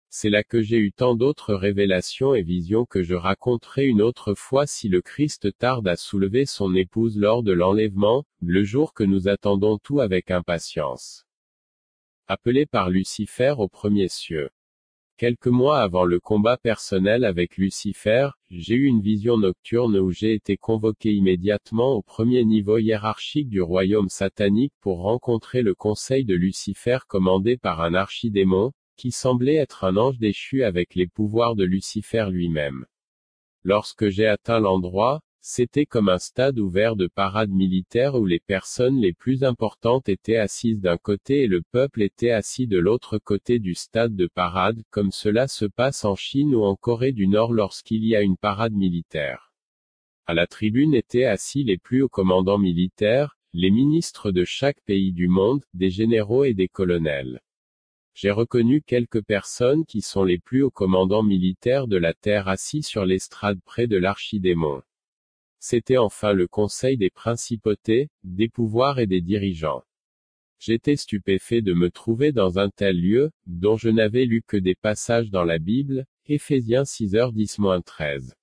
C'est là que j'ai eu tant d'autres révélations et visions que je raconterai une autre fois si le Christ tarde à soulever son épouse lors de l'enlèvement, le jour que nous attendons tout avec impatience. Appelé par Lucifer aux premiers cieux. Quelques mois avant le combat personnel avec Lucifer, j'ai eu une vision nocturne où j'ai été convoqué immédiatement au premier niveau hiérarchique du royaume satanique pour rencontrer le conseil de Lucifer commandé par un archidémon, qui semblait être un ange déchu avec les pouvoirs de Lucifer lui-même. Lorsque j'ai atteint l'endroit, c'était comme un stade ouvert de parade militaire où les personnes les plus importantes étaient assises d'un côté et le peuple était assis de l'autre côté du stade de parade, comme cela se passe en Chine ou en Corée du Nord lorsqu'il y a une parade militaire. À la tribune étaient assis les plus hauts commandants militaires, les ministres de chaque pays du monde, des généraux et des colonels. J'ai reconnu quelques personnes qui sont les plus hauts commandants militaires de la Terre assis sur l'estrade près de l'archidémon. C'était enfin le conseil des principautés, des pouvoirs et des dirigeants. J'étais stupéfait de me trouver dans un tel lieu, dont je n'avais lu que des passages dans la Bible, Éphésiens 6h10-13.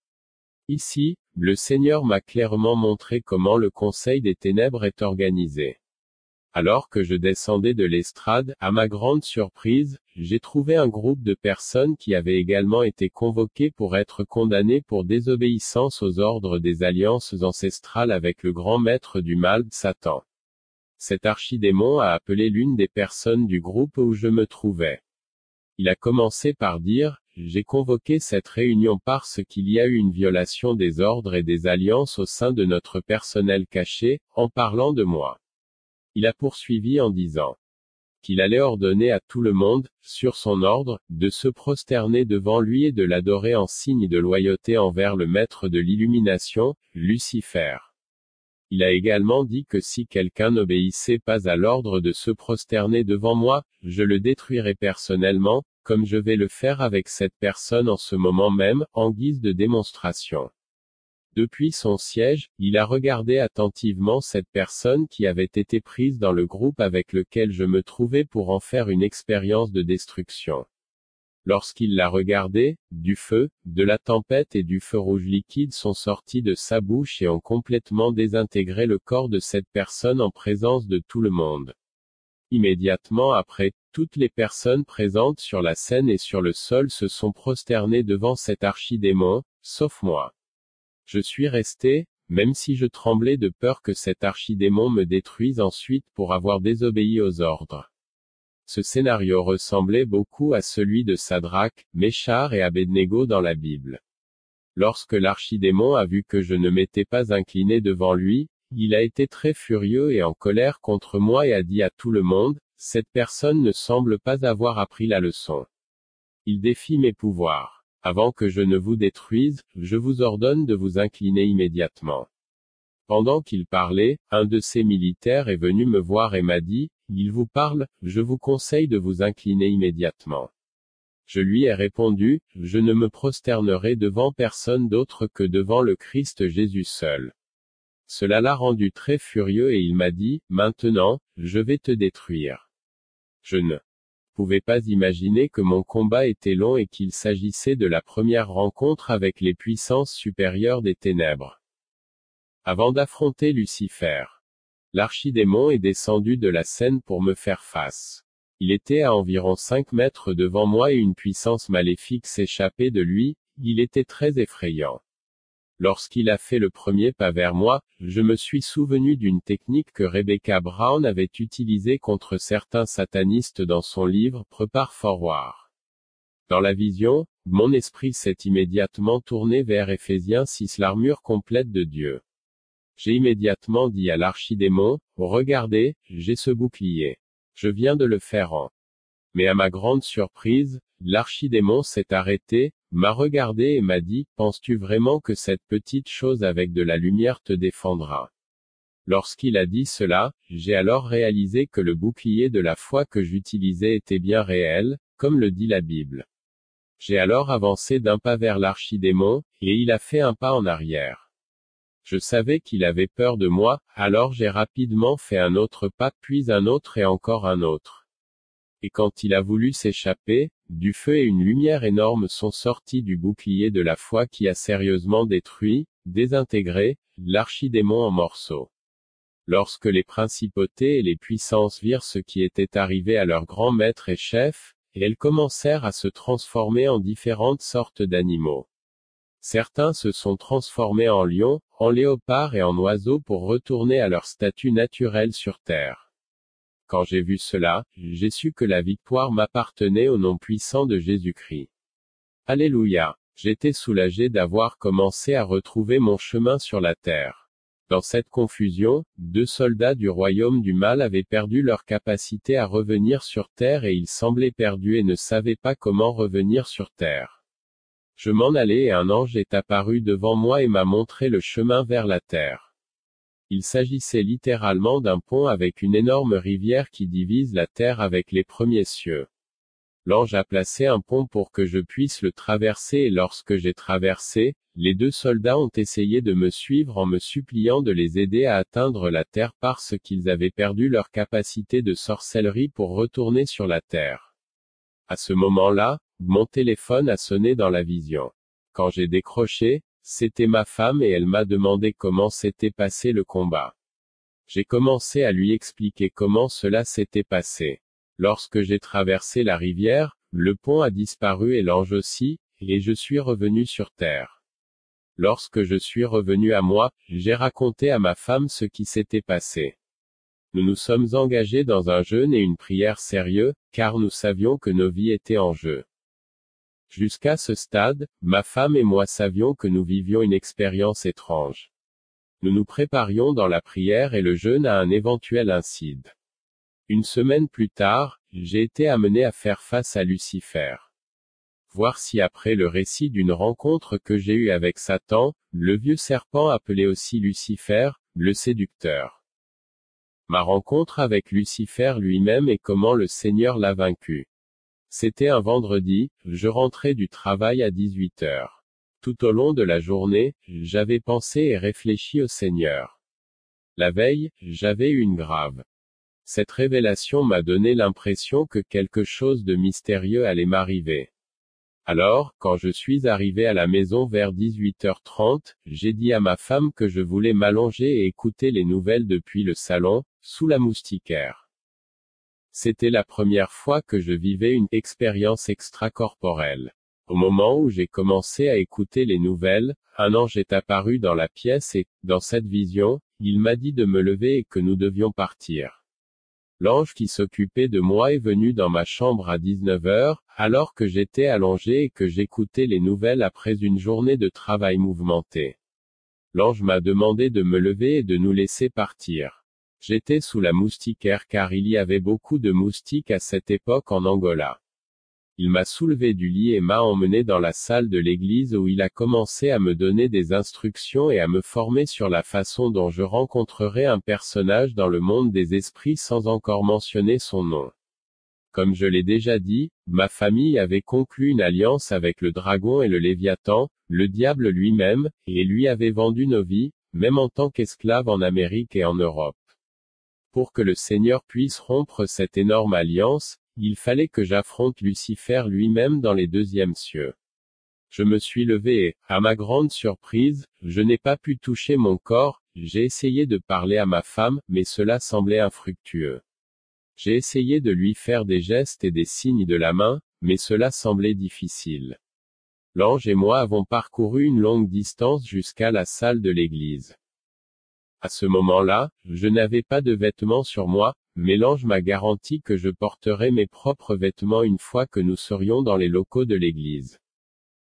Ici, le Seigneur m'a clairement montré comment le conseil des ténèbres est organisé. Alors que je descendais de l'estrade, à ma grande surprise, j'ai trouvé un groupe de personnes qui avaient également été convoquées pour être condamnées pour désobéissance aux ordres des alliances ancestrales avec le grand maître du mal, Satan. Cet archidémon a appelé l'une des personnes du groupe où je me trouvais. Il a commencé par dire, « J'ai convoqué cette réunion parce qu'il y a eu une violation des ordres et des alliances au sein de notre personnel caché, en parlant de moi. » Il a poursuivi en disant qu'il allait ordonner à tout le monde, sur son ordre, de se prosterner devant lui et de l'adorer en signe de loyauté envers le maître de l'illumination, Lucifer. Il a également dit que si quelqu'un n'obéissait pas à l'ordre de se prosterner devant moi, je le détruirais personnellement, comme je vais le faire avec cette personne en ce moment même, en guise de démonstration. Depuis son siège, il a regardé attentivement cette personne qui avait été prise dans le groupe avec lequel je me trouvais pour en faire une expérience de destruction. Lorsqu'il l'a regardé, du feu, de la tempête et du feu rouge liquide sont sortis de sa bouche et ont complètement désintégré le corps de cette personne en présence de tout le monde. Immédiatement après, toutes les personnes présentes sur la scène et sur le sol se sont prosternées devant cet archidémon, sauf moi. Je suis resté, même si je tremblais de peur que cet archidémon me détruise ensuite pour avoir désobéi aux ordres. Ce scénario ressemblait beaucoup à celui de Sadrach, Méchar et Abednego dans la Bible. Lorsque l'archidémon a vu que je ne m'étais pas incliné devant lui, il a été très furieux et en colère contre moi et a dit à tout le monde, « Cette personne ne semble pas avoir appris la leçon. Il défie mes pouvoirs. Avant que je ne vous détruise, je vous ordonne de vous incliner immédiatement. » Pendant qu'il parlait, un de ses militaires est venu me voir et m'a dit, « Il vous parle, je vous conseille de vous incliner immédiatement. » Je lui ai répondu, « Je ne me prosternerai devant personne d'autre que devant le Christ Jésus seul. » Cela l'a rendu très furieux et il m'a dit, « Maintenant, je vais te détruire. » Je ne pouvais pas imaginer que mon combat était long et qu'il s'agissait de la première rencontre avec les puissances supérieures des ténèbres. Avant d'affronter Lucifer, l'archidémon est descendu de la scène pour me faire face. Il était à environ 5 mètres devant moi et une puissance maléfique s'échappait de lui, il était très effrayant. Lorsqu'il a fait le premier pas vers moi, je me suis souvenu d'une technique que Rebecca Brown avait utilisée contre certains satanistes dans son livre Prepare for War. Dans la vision, mon esprit s'est immédiatement tourné vers Éphésiens 6, l'armure complète de Dieu. J'ai immédiatement dit à l'archidémon, « Regardez, j'ai ce bouclier. Je viens de le faire en. » Mais à ma grande surprise, l'archidémon s'est arrêté, m'a regardé et m'a dit, « Penses-tu vraiment que cette petite chose avec de la lumière te défendra ?» Lorsqu'il a dit cela, j'ai alors réalisé que le bouclier de la foi que j'utilisais était bien réel, comme le dit la Bible. J'ai alors avancé d'un pas vers l'archidémon, et il a fait un pas en arrière. Je savais qu'il avait peur de moi, alors j'ai rapidement fait un autre pas, puis un autre et encore un autre. Et quand il a voulu s'échapper, du feu et une lumière énorme sont sortis du bouclier de la foi qui a sérieusement détruit, désintégré, l'archidémon en morceaux. Lorsque les principautés et les puissances virent ce qui était arrivé à leur grand maître et chef, et elles commencèrent à se transformer en différentes sortes d'animaux. Certains se sont transformés en lions, en léopards et en oiseaux pour retourner à leur statut naturel sur terre. Quand j'ai vu cela, j'ai su que la victoire m'appartenait au nom puissant de Jésus-Christ. Alléluia! J'étais soulagé d'avoir commencé à retrouver mon chemin sur la terre. Dans cette confusion, 2 soldats du royaume du mal avaient perdu leur capacité à revenir sur terre et ils semblaient perdus et ne savaient pas comment revenir sur terre. Je m'en allais et un ange est apparu devant moi et m'a montré le chemin vers la terre. Il s'agissait littéralement d'un pont avec une énorme rivière qui divise la terre avec les premiers cieux. L'ange a placé un pont pour que je puisse le traverser et lorsque j'ai traversé, les 2 soldats ont essayé de me suivre en me suppliant de les aider à atteindre la terre parce qu'ils avaient perdu leur capacité de sorcellerie pour retourner sur la terre. À ce moment-là, mon téléphone a sonné dans la vision. Quand j'ai décroché, c'était ma femme et elle m'a demandé comment s'était passé le combat. J'ai commencé à lui expliquer comment cela s'était passé. Lorsque j'ai traversé la rivière, le pont a disparu et l'ange aussi, et je suis revenu sur terre. Lorsque je suis revenu à moi, j'ai raconté à ma femme ce qui s'était passé. Nous nous sommes engagés dans un jeûne et une prière sérieux, car nous savions que nos vies étaient en jeu. Jusqu'à ce stade, ma femme et moi savions que nous vivions une expérience étrange. Nous nous préparions dans la prière et le jeûne à un éventuel incide. Une semaine plus tard, j'ai été amené à faire face à Lucifer. Voir si après le récit d'une rencontre que j'ai eue avec Satan, le vieux serpent appelé aussi Lucifer, le séducteur. Ma rencontre avec Lucifer lui-même et comment le Seigneur l'a vaincu. C'était un vendredi, je rentrais du travail à 18 heures. Tout au long de la journée, j'avais pensé et réfléchi au Seigneur. La veille, j'avais eu une grave. Cette révélation m'a donné l'impression que quelque chose de mystérieux allait m'arriver. Alors, quand je suis arrivé à la maison vers 18h30, j'ai dit à ma femme que je voulais m'allonger et écouter les nouvelles depuis le salon, sous la moustiquaire. C'était la première fois que je vivais une expérience extracorporelle. Au moment où j'ai commencé à écouter les nouvelles, un ange est apparu dans la pièce et, dans cette vision, il m'a dit de me lever et que nous devions partir. L'ange qui s'occupait de moi est venu dans ma chambre à 19 heures, alors que j'étais allongé et que j'écoutais les nouvelles après une journée de travail mouvementé. L'ange m'a demandé de me lever et de nous laisser partir. J'étais sous la moustiquaire car il y avait beaucoup de moustiques à cette époque en Angola. Il m'a soulevé du lit et m'a emmené dans la salle de l'église où il a commencé à me donner des instructions et à me former sur la façon dont je rencontrerais un personnage dans le monde des esprits sans encore mentionner son nom. Comme je l'ai déjà dit, ma famille avait conclu une alliance avec le dragon et le Léviathan, le diable lui-même, et lui avait vendu nos vies, même en tant qu'esclaves en Amérique et en Europe. Pour que le Seigneur puisse rompre cette énorme alliance, il fallait que j'affronte Lucifer lui-même dans les 2e cieux. Je me suis levé et, à ma grande surprise, je n'ai pas pu toucher mon corps, j'ai essayé de parler à ma femme, mais cela semblait infructueux. J'ai essayé de lui faire des gestes et des signes de la main, mais cela semblait difficile. L'ange et moi avons parcouru une longue distance jusqu'à la salle de l'église. À ce moment-là, je n'avais pas de vêtements sur moi, mais l'ange m'a garanti que je porterais mes propres vêtements une fois que nous serions dans les locaux de l'église.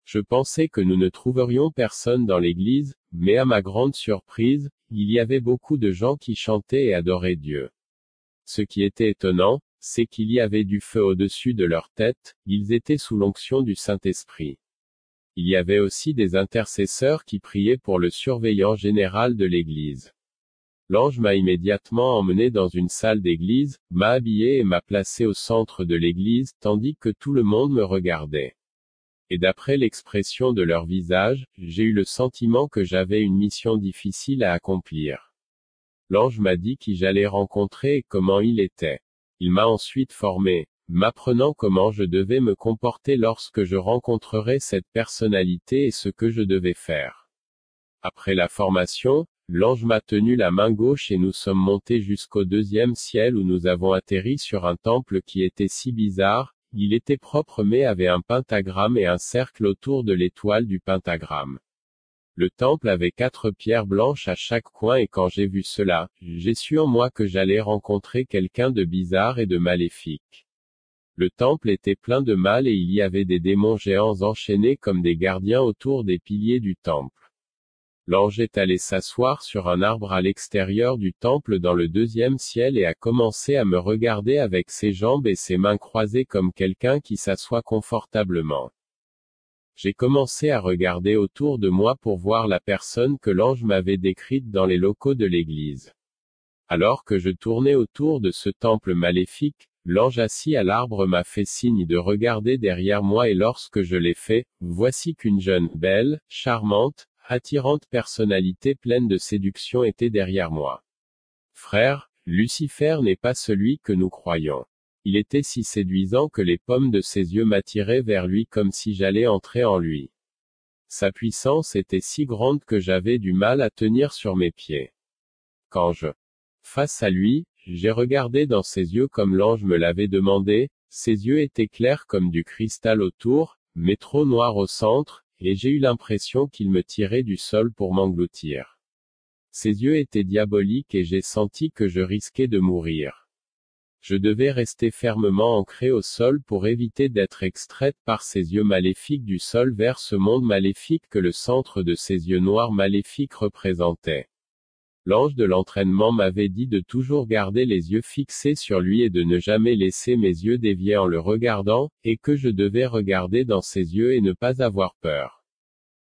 Je pensais que nous ne trouverions personne dans l'église, mais à ma grande surprise, il y avait beaucoup de gens qui chantaient et adoraient Dieu. Ce qui était étonnant, c'est qu'il y avait du feu au-dessus de leur tête, ils étaient sous l'onction du Saint-Esprit. Il y avait aussi des intercesseurs qui priaient pour le surveillant général de l'église. L'ange m'a immédiatement emmené dans une salle d'église, m'a habillé et m'a placé au centre de l'église, tandis que tout le monde me regardait. Et d'après l'expression de leur visage, j'ai eu le sentiment que j'avais une mission difficile à accomplir. L'ange m'a dit qui j'allais rencontrer et comment il était. Il m'a ensuite formé, m'apprenant comment je devais me comporter lorsque je rencontrerais cette personnalité et ce que je devais faire. Après la formation, l'ange m'a tenu la main gauche et nous sommes montés jusqu'au 2e ciel où nous avons atterri sur un temple qui était si bizarre. Il était propre mais avait un pentagramme et un cercle autour de l'étoile du pentagramme. Le temple avait 4 pierres blanches à chaque coin et quand j'ai vu cela, j'ai su en moi que j'allais rencontrer quelqu'un de bizarre et de maléfique. Le temple était plein de mal et il y avait des démons géants enchaînés comme des gardiens autour des piliers du temple. L'ange est allé s'asseoir sur un arbre à l'extérieur du temple dans le 2e ciel et a commencé à me regarder avec ses jambes et ses mains croisées comme quelqu'un qui s'assoit confortablement. J'ai commencé à regarder autour de moi pour voir la personne que l'ange m'avait décrite dans les locaux de l'église. Alors que je tournais autour de ce temple maléfique, l'ange assis à l'arbre m'a fait signe de regarder derrière moi et lorsque je l'ai fait, voici qu'une jeune, belle, charmante, attirante personnalité pleine de séduction était derrière moi. Frère, Lucifer n'est pas celui que nous croyons. Il était si séduisant que les pommes de ses yeux m'attiraient vers lui comme si j'allais entrer en lui. Sa puissance était si grande que j'avais du mal à tenir sur mes pieds. Face à lui, j'ai regardé dans ses yeux comme l'ange me l'avait demandé, ses yeux étaient clairs comme du cristal autour, mais trop noirs au centre, et j'ai eu l'impression qu'il me tirait du sol pour m'engloutir. Ses yeux étaient diaboliques et j'ai senti que je risquais de mourir. Je devais rester fermement ancré au sol pour éviter d'être extraite par ses yeux maléfiques du sol vers ce monde maléfique que le centre de ses yeux noirs maléfiques représentait. L'ange de l'entraînement m'avait dit de toujours garder les yeux fixés sur lui et de ne jamais laisser mes yeux dévier en le regardant, et que je devais regarder dans ses yeux et ne pas avoir peur.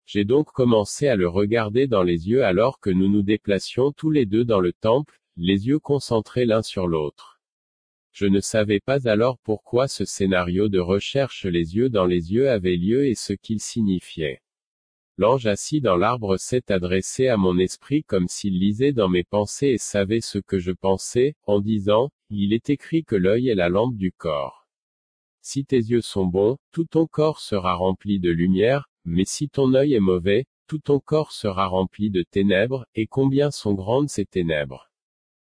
J'ai donc commencé à le regarder dans les yeux alors que nous nous déplacions tous les deux dans le temple, les yeux concentrés l'un sur l'autre. Je ne savais pas alors pourquoi ce scénario de recherche les yeux dans les yeux avait lieu et ce qu'il signifiait. L'ange assis dans l'arbre s'est adressé à mon esprit comme s'il lisait dans mes pensées et savait ce que je pensais, en disant, « Il est écrit que l'œil est la lampe du corps. Si tes yeux sont bons, tout ton corps sera rempli de lumière, mais si ton œil est mauvais, tout ton corps sera rempli de ténèbres, et combien sont grandes ces ténèbres. »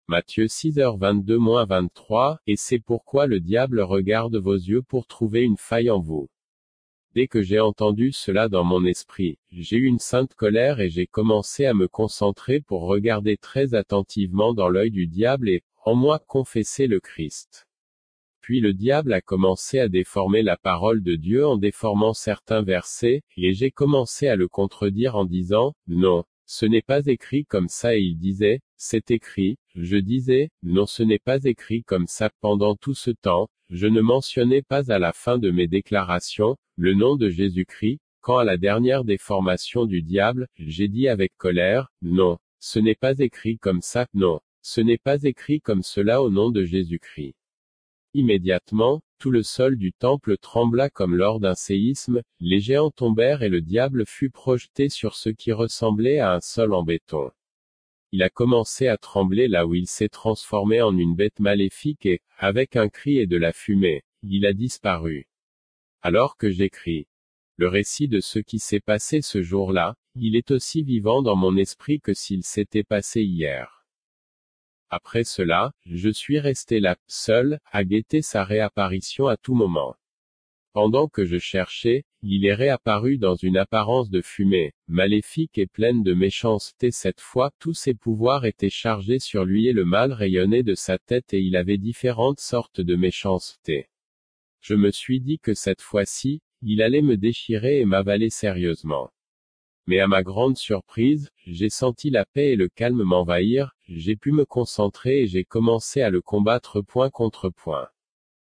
Matthieu 6h22-23, et c'est pourquoi le diable regarde vos yeux pour trouver une faille en vous. Dès que j'ai entendu cela dans mon esprit, j'ai eu une sainte colère et j'ai commencé à me concentrer pour regarder très attentivement dans l'œil du diable et, en moi, confesser le Christ. Puis le diable a commencé à déformer la parole de Dieu en déformant certains versets, et j'ai commencé à le contredire en disant, « Non, ce n'est pas écrit comme ça » et il disait, « C'est écrit », je disais, « Non ce n'est pas écrit comme ça » pendant tout ce temps, je ne mentionnais pas à la fin de mes déclarations, le nom de Jésus-Christ, quand à la dernière déformation du diable, j'ai dit avec colère, « Non, ce n'est pas écrit comme ça, non, ce n'est pas écrit comme cela au nom de Jésus-Christ. » Immédiatement, tout le sol du temple trembla comme lors d'un séisme, les géants tombèrent et le diable fut projeté sur ce qui ressemblait à un sol en béton. Il a commencé à trembler là où il s'est transformé en une bête maléfique et, avec un cri et de la fumée, il a disparu. Alors que j'écris le récit de ce qui s'est passé ce jour-là, il est aussi vivant dans mon esprit que s'il s'était passé hier. Après cela, je suis resté là, seul, à guetter sa réapparition à tout moment. Pendant que je cherchais, il est réapparu dans une apparence de fumée, maléfique et pleine de méchanceté. Cette fois, tous ses pouvoirs étaient chargés sur lui et le mal rayonnait de sa tête et il avait différentes sortes de méchanceté. Je me suis dit que cette fois-ci, il allait me déchirer et m'avaler sérieusement. Mais à ma grande surprise, j'ai senti la paix et le calme m'envahir, j'ai pu me concentrer et j'ai commencé à le combattre point contre point.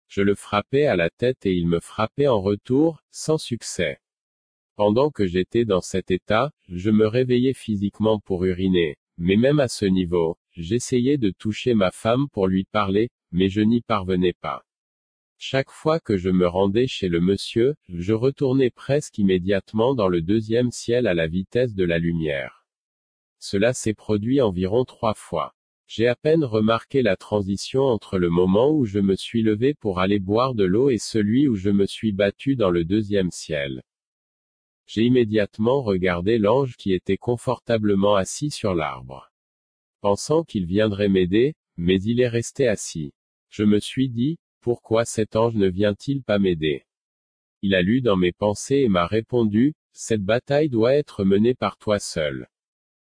Je le frappais à la tête et il me frappait en retour, sans succès. Pendant que j'étais dans cet état, je me réveillais physiquement pour uriner, mais même à ce niveau, j'essayais de toucher ma femme pour lui parler, mais je n'y parvenais pas. Chaque fois que je me rendais chez le monsieur, je retournais presque immédiatement dans le deuxième ciel à la vitesse de la lumière. Cela s'est produit environ 3 fois. J'ai à peine remarqué la transition entre le moment où je me suis levé pour aller boire de l'eau et celui où je me suis battu dans le deuxième ciel. J'ai immédiatement regardé l'ange qui était confortablement assis sur l'arbre, pensant qu'il viendrait m'aider, mais il est resté assis. Je me suis dit, pourquoi cet ange ne vient-il pas m'aider? Il a lu dans mes pensées et m'a répondu, cette bataille doit être menée par toi seul.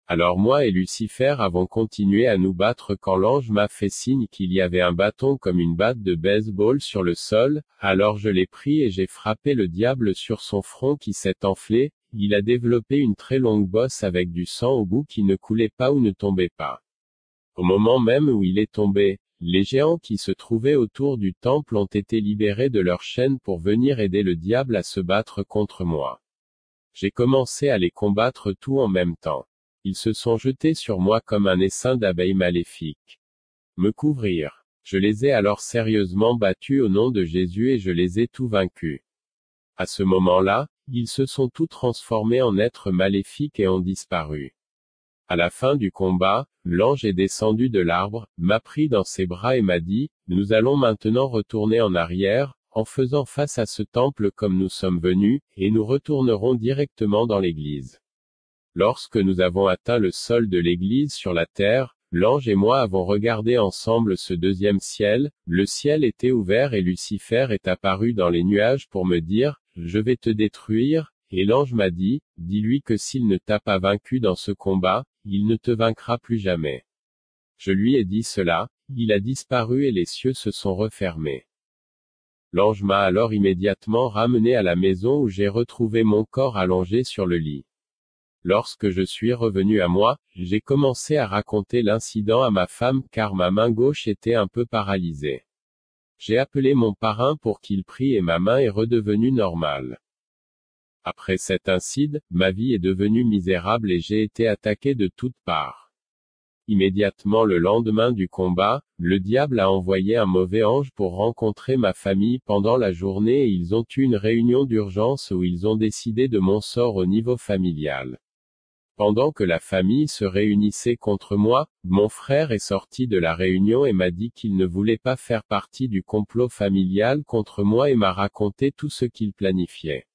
Alors moi et Lucifer avons continué à nous battre quand l'ange m'a fait signe qu'il y avait un bâton comme une batte de baseball sur le sol, alors je l'ai pris et j'ai frappé le diable sur son front qui s'est enflé, il a développé une très longue bosse avec du sang au bout qui ne coulait pas ou ne tombait pas. Au moment même où il est tombé, les géants qui se trouvaient autour du temple ont été libérés de leurs chaînes pour venir aider le diable à se battre contre moi. J'ai commencé à les combattre tout en même temps. Ils se sont jetés sur moi comme un essaim d'abeilles maléfiques. Me couvrir. Je les ai alors sérieusement battus au nom de Jésus et je les ai tous vaincus. À ce moment-là, ils se sont tous transformés en êtres maléfiques et ont disparu. À la fin du combat, l'ange est descendu de l'arbre, m'a pris dans ses bras et m'a dit, nous allons maintenant retourner en arrière, en faisant face à ce temple comme nous sommes venus, et nous retournerons directement dans l'église. Lorsque nous avons atteint le sol de l'église sur la terre, l'ange et moi avons regardé ensemble ce deuxième ciel, le ciel était ouvert et Lucifer est apparu dans les nuages pour me dire, je vais te détruire, et l'ange m'a dit, dis-lui que s'il ne t'a pas vaincu dans ce combat, il ne te vaincra plus jamais. Je lui ai dit cela, il a disparu et les cieux se sont refermés. L'ange m'a alors immédiatement ramené à la maison où j'ai retrouvé mon corps allongé sur le lit. Lorsque je suis revenu à moi, j'ai commencé à raconter l'incident à ma femme car ma main gauche était un peu paralysée. J'ai appelé mon parrain pour qu'il prie et ma main est redevenue normale. Après cet incident, ma vie est devenue misérable et j'ai été attaqué de toutes parts. Immédiatement le lendemain du combat, le diable a envoyé un mauvais ange pour rencontrer ma famille pendant la journée et ils ont eu une réunion d'urgence où ils ont décidé de mon sort au niveau familial. Pendant que la famille se réunissait contre moi, mon frère est sorti de la réunion et m'a dit qu'il ne voulait pas faire partie du complot familial contre moi et m'a raconté tout ce qu'il planifiait.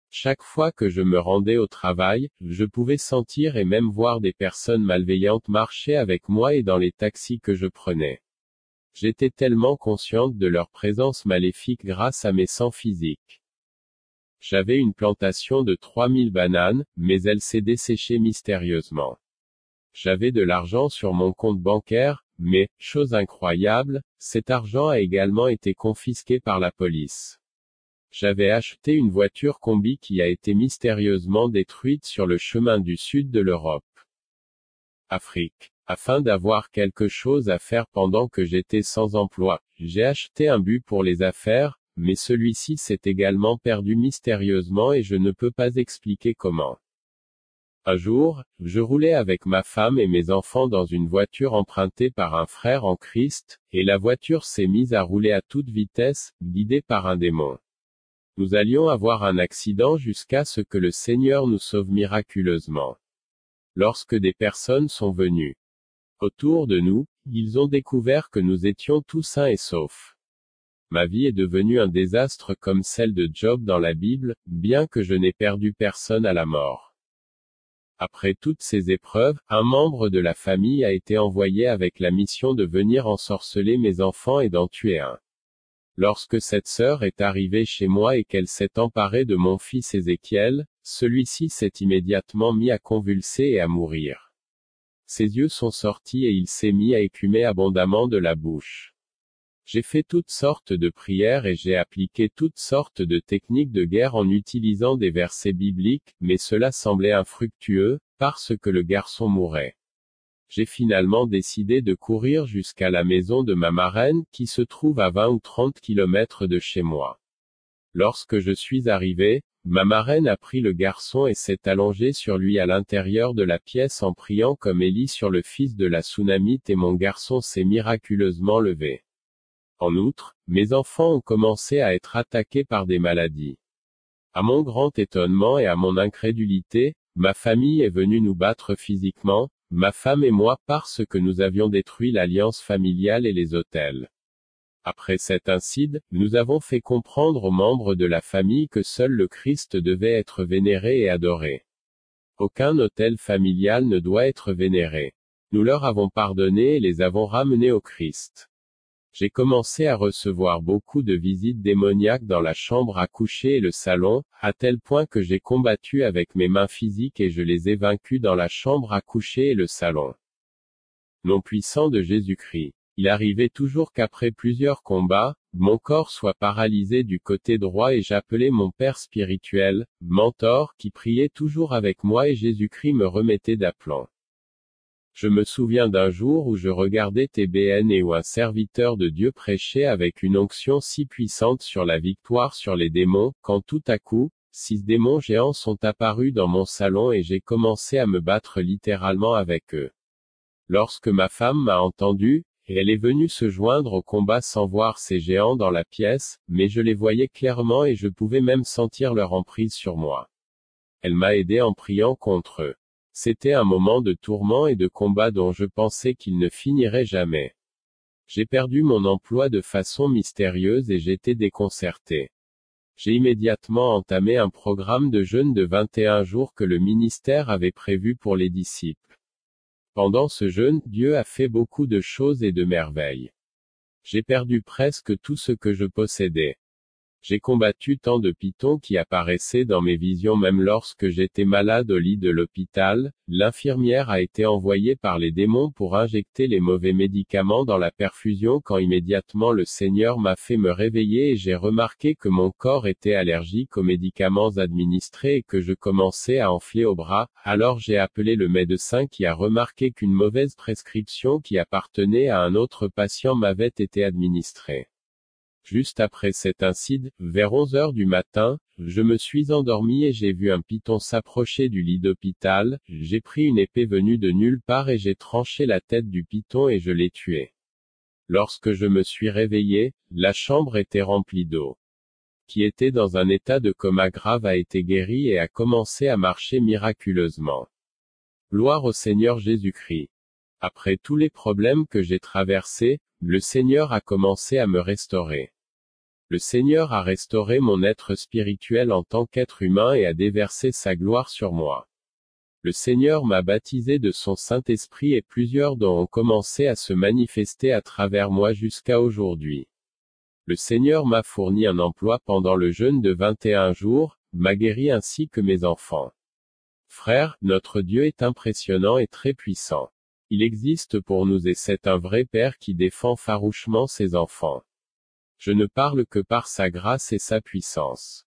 Chaque fois que je me rendais au travail, je pouvais sentir et même voir des personnes malveillantes marcher avec moi et dans les taxis que je prenais. J'étais tellement consciente de leur présence maléfique grâce à mes sens physiques. J'avais une plantation de 3000 bananes, mais elle s'est desséchée mystérieusement. J'avais de l'argent sur mon compte bancaire, mais, chose incroyable, cet argent a également été confisqué par la police. J'avais acheté une voiture combi qui a été mystérieusement détruite sur le chemin du sud de l'Europe. Afrique. Afin d'avoir quelque chose à faire pendant que j'étais sans emploi, j'ai acheté un but pour les affaires, mais celui-ci s'est également perdu mystérieusement et je ne peux pas expliquer comment. Un jour, je roulais avec ma femme et mes enfants dans une voiture empruntée par un frère en Christ, et la voiture s'est mise à rouler à toute vitesse, guidée par un démon. Nous allions avoir un accident jusqu'à ce que le Seigneur nous sauve miraculeusement. Lorsque des personnes sont venues autour de nous, ils ont découvert que nous étions tous sains et saufs. Ma vie est devenue un désastre comme celle de Job dans la Bible, bien que je n'ai perdu personne à la mort. Après toutes ces épreuves, un membre de la famille a été envoyé avec la mission de venir ensorceler mes enfants et d'en tuer un. Lorsque cette sœur est arrivée chez moi et qu'elle s'est emparée de mon fils Ézéchiel, celui-ci s'est immédiatement mis à convulser et à mourir. Ses yeux sont sortis et il s'est mis à écumer abondamment de la bouche. J'ai fait toutes sortes de prières et j'ai appliqué toutes sortes de techniques de guerre en utilisant des versets bibliques, mais cela semblait infructueux, parce que le garçon mourait. J'ai finalement décidé de courir jusqu'à la maison de ma marraine, qui se trouve à 20 ou 30 kilomètres de chez moi. Lorsque je suis arrivé, ma marraine a pris le garçon et s'est allongée sur lui à l'intérieur de la pièce en priant comme Élie sur le fils de la Sunamite et mon garçon s'est miraculeusement levé. En outre, mes enfants ont commencé à être attaqués par des maladies. À mon grand étonnement et à mon incrédulité, ma famille est venue nous battre physiquement, ma femme et moi, parce que nous avions détruit l'alliance familiale et les autels. Après cet incide, nous avons fait comprendre aux membres de la famille que seul le Christ devait être vénéré et adoré. Aucun autel familial ne doit être vénéré. Nous leur avons pardonné et les avons ramenés au Christ. J'ai commencé à recevoir beaucoup de visites démoniaques dans la chambre à coucher et le salon, à tel point que j'ai combattu avec mes mains physiques et je les ai vaincus dans la chambre à coucher et le salon. Nom puissant de Jésus-Christ. Il arrivait toujours qu'après plusieurs combats, mon corps soit paralysé du côté droit et j'appelais mon père spirituel, mentor, qui priait toujours avec moi et Jésus-Christ me remettait d'aplomb. Je me souviens d'un jour où je regardais TBN et où un serviteur de Dieu prêchait avec une onction si puissante sur la victoire sur les démons, quand tout à coup, 6 démons géants sont apparus dans mon salon et j'ai commencé à me battre littéralement avec eux. Lorsque ma femme m'a entendu, elle est venue se joindre au combat sans voir ces géants dans la pièce, mais je les voyais clairement et je pouvais même sentir leur emprise sur moi. Elle m'a aidé en priant contre eux. C'était un moment de tourment et de combat dont je pensais qu'il ne finirait jamais. J'ai perdu mon emploi de façon mystérieuse et j'étais déconcerté. J'ai immédiatement entamé un programme de jeûne de 21 jours que le ministère avait prévu pour les disciples. Pendant ce jeûne, Dieu a fait beaucoup de choses et de merveilles. J'ai perdu presque tout ce que je possédais. J'ai combattu tant de pythons qui apparaissaient dans mes visions même lorsque j'étais malade au lit de l'hôpital. L'infirmière a été envoyée par les démons pour injecter les mauvais médicaments dans la perfusion quand immédiatement le Seigneur m'a fait me réveiller et j'ai remarqué que mon corps était allergique aux médicaments administrés et que je commençais à enfler au bras. Alors j'ai appelé le médecin qui a remarqué qu'une mauvaise prescription qui appartenait à un autre patient m'avait été administrée. Juste après cet incide, vers 11 heures du matin, je me suis endormi et j'ai vu un python s'approcher du lit d'hôpital, j'ai pris une épée venue de nulle part et j'ai tranché la tête du python et je l'ai tué. Lorsque je me suis réveillé, la chambre était remplie d'eau. Qui était dans un état de coma grave a été guéri et a commencé à marcher miraculeusement. Gloire au Seigneur Jésus-Christ. Après tous les problèmes que j'ai traversés, le Seigneur a commencé à me restaurer. Le Seigneur a restauré mon être spirituel en tant qu'être humain et a déversé sa gloire sur moi. Le Seigneur m'a baptisé de son Saint-Esprit et plusieurs dons ont commencé à se manifester à travers moi jusqu'à aujourd'hui. Le Seigneur m'a fourni un emploi pendant le jeûne de 21 jours, m'a guéri ainsi que mes enfants. Frères, notre Dieu est impressionnant et très puissant. Il existe pour nous et c'est un vrai Père qui défend farouchement ses enfants. Je ne parle que par sa grâce et sa puissance.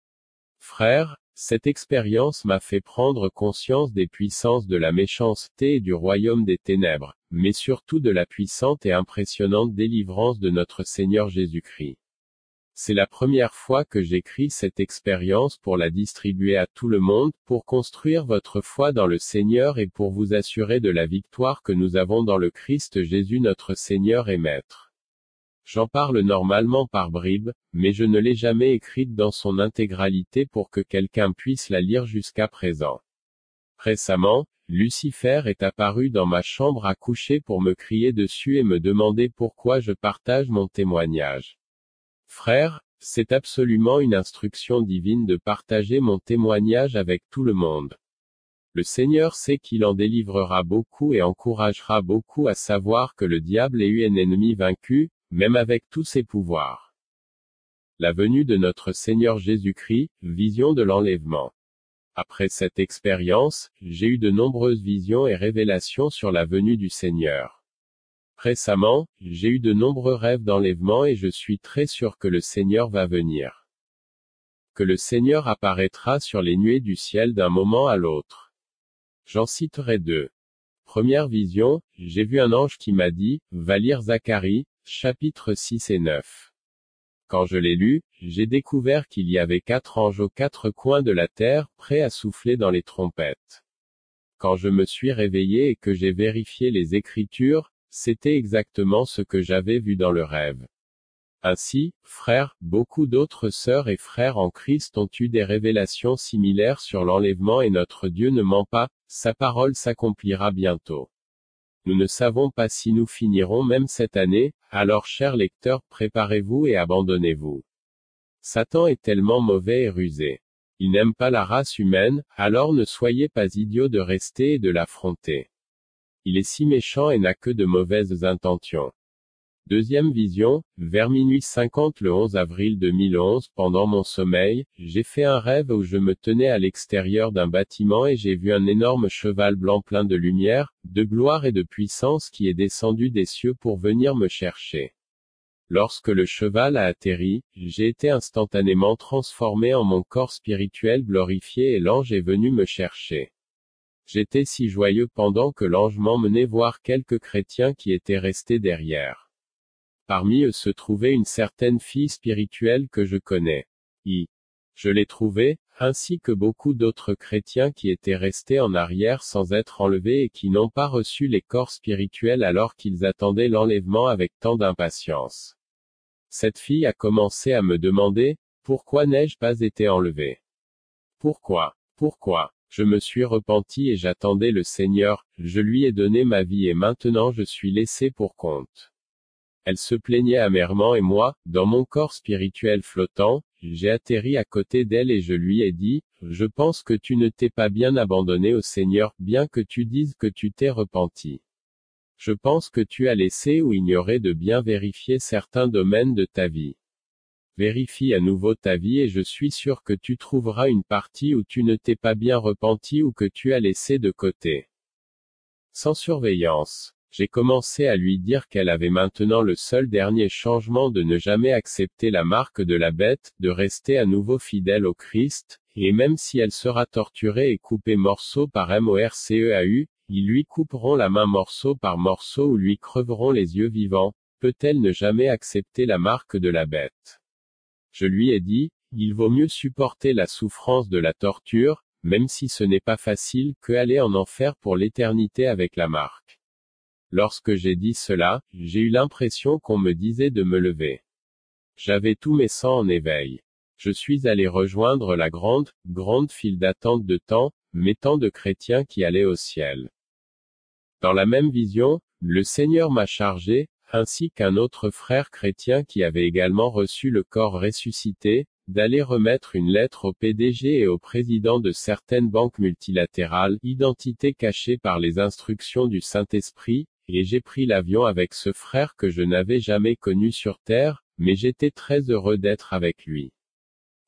Frères, cette expérience m'a fait prendre conscience des puissances de la méchanceté et du royaume des ténèbres, mais surtout de la puissante et impressionnante délivrance de notre Seigneur Jésus-Christ. C'est la première fois que j'écris cette expérience pour la distribuer à tout le monde, pour construire votre foi dans le Seigneur et pour vous assurer de la victoire que nous avons dans le Christ Jésus notre Seigneur et Maître. J'en parle normalement par bribes, mais je ne l'ai jamais écrite dans son intégralité pour que quelqu'un puisse la lire jusqu'à présent. Récemment, Lucifer est apparu dans ma chambre à coucher pour me crier dessus et me demander pourquoi je partage mon témoignage. Frère, c'est absolument une instruction divine de partager mon témoignage avec tout le monde. Le Seigneur sait qu'il en délivrera beaucoup et encouragera beaucoup à savoir que le diable est un ennemi vaincu, même avec tous ses pouvoirs. La venue de notre Seigneur Jésus-Christ, vision de l'enlèvement. Après cette expérience, j'ai eu de nombreuses visions et révélations sur la venue du Seigneur. Récemment, j'ai eu de nombreux rêves d'enlèvement et je suis très sûr que le Seigneur va venir. Que le Seigneur apparaîtra sur les nuées du ciel d'un moment à l'autre. J'en citerai 2. Première vision, j'ai vu un ange qui m'a dit, va lire Zacharie, chapitres 6 et 9. Quand je l'ai lu, j'ai découvert qu'il y avait 4 anges aux 4 coins de la terre, prêts à souffler dans les trompettes. Quand je me suis réveillé et que j'ai vérifié les Écritures, c'était exactement ce que j'avais vu dans le rêve. Ainsi, frères, beaucoup d'autres sœurs et frères en Christ ont eu des révélations similaires sur l'enlèvement et notre Dieu ne ment pas, sa parole s'accomplira bientôt. Nous ne savons pas si nous finirons même cette année, alors chers lecteurs, préparez-vous et abandonnez-vous. Satan est tellement mauvais et rusé. Il n'aime pas la race humaine, alors ne soyez pas idiots de rester et de l'affronter. Il est si méchant et n'a que de mauvaises intentions. Deuxième vision, vers minuit 50 le 11 avril 2011, pendant mon sommeil, j'ai fait un rêve où je me tenais à l'extérieur d'un bâtiment et j'ai vu un énorme cheval blanc plein de lumière, de gloire et de puissance qui est descendu des cieux pour venir me chercher. Lorsque le cheval a atterri, j'ai été instantanément transformé en mon corps spirituel glorifié et l'ange est venu me chercher. J'étais si joyeux pendant que l'ange m'emmenait voir quelques chrétiens qui étaient restés derrière. Parmi eux se trouvait une certaine fille spirituelle que je connais. Je l'ai trouvée, ainsi que beaucoup d'autres chrétiens qui étaient restés en arrière sans être enlevés et qui n'ont pas reçu les corps spirituels alors qu'ils attendaient l'enlèvement avec tant d'impatience. Cette fille a commencé à me demander, pourquoi n'ai-je pas été enlevée? Pourquoi? Je me suis repenti et j'attendais le Seigneur, je lui ai donné ma vie et maintenant je suis laissé pour compte. Elle se plaignait amèrement et moi, dans mon corps spirituel flottant, j'ai atterri à côté d'elle et je lui ai dit, je pense que tu ne t'es pas bien abandonné au Seigneur, bien que tu dises que tu t'es repenti. Je pense que tu as laissé ou ignoré de bien vérifier certains domaines de ta vie. Vérifie à nouveau ta vie et je suis sûr que tu trouveras une partie où tu ne t'es pas bien repenti ou que tu as laissé de côté. Sans surveillance. J'ai commencé à lui dire qu'elle avait maintenant le seul dernier changement de ne jamais accepter la marque de la bête, de rester à nouveau fidèle au Christ, et même si elle sera torturée et coupée morceau par morceau, ils lui couperont la main morceau par morceau ou lui creveront les yeux vivants, peut-elle ne jamais accepter la marque de la bête? Je lui ai dit, il vaut mieux supporter la souffrance de la torture, même si ce n'est pas facile, que aller en enfer pour l'éternité avec la marque. Lorsque j'ai dit cela, j'ai eu l'impression qu'on me disait de me lever. J'avais tous mes sens en éveil. Je suis allé rejoindre la grande file d'attente de tant de chrétiens qui allaient au ciel. Dans la même vision, le Seigneur m'a chargé, ainsi qu'un autre frère chrétien qui avait également reçu le corps ressuscité, d'aller remettre une lettre au PDG et au président de certaines banques multilatérales, identité cachée par les instructions du Saint-Esprit, et j'ai pris l'avion avec ce frère que je n'avais jamais connu sur Terre, mais j'étais très heureux d'être avec lui.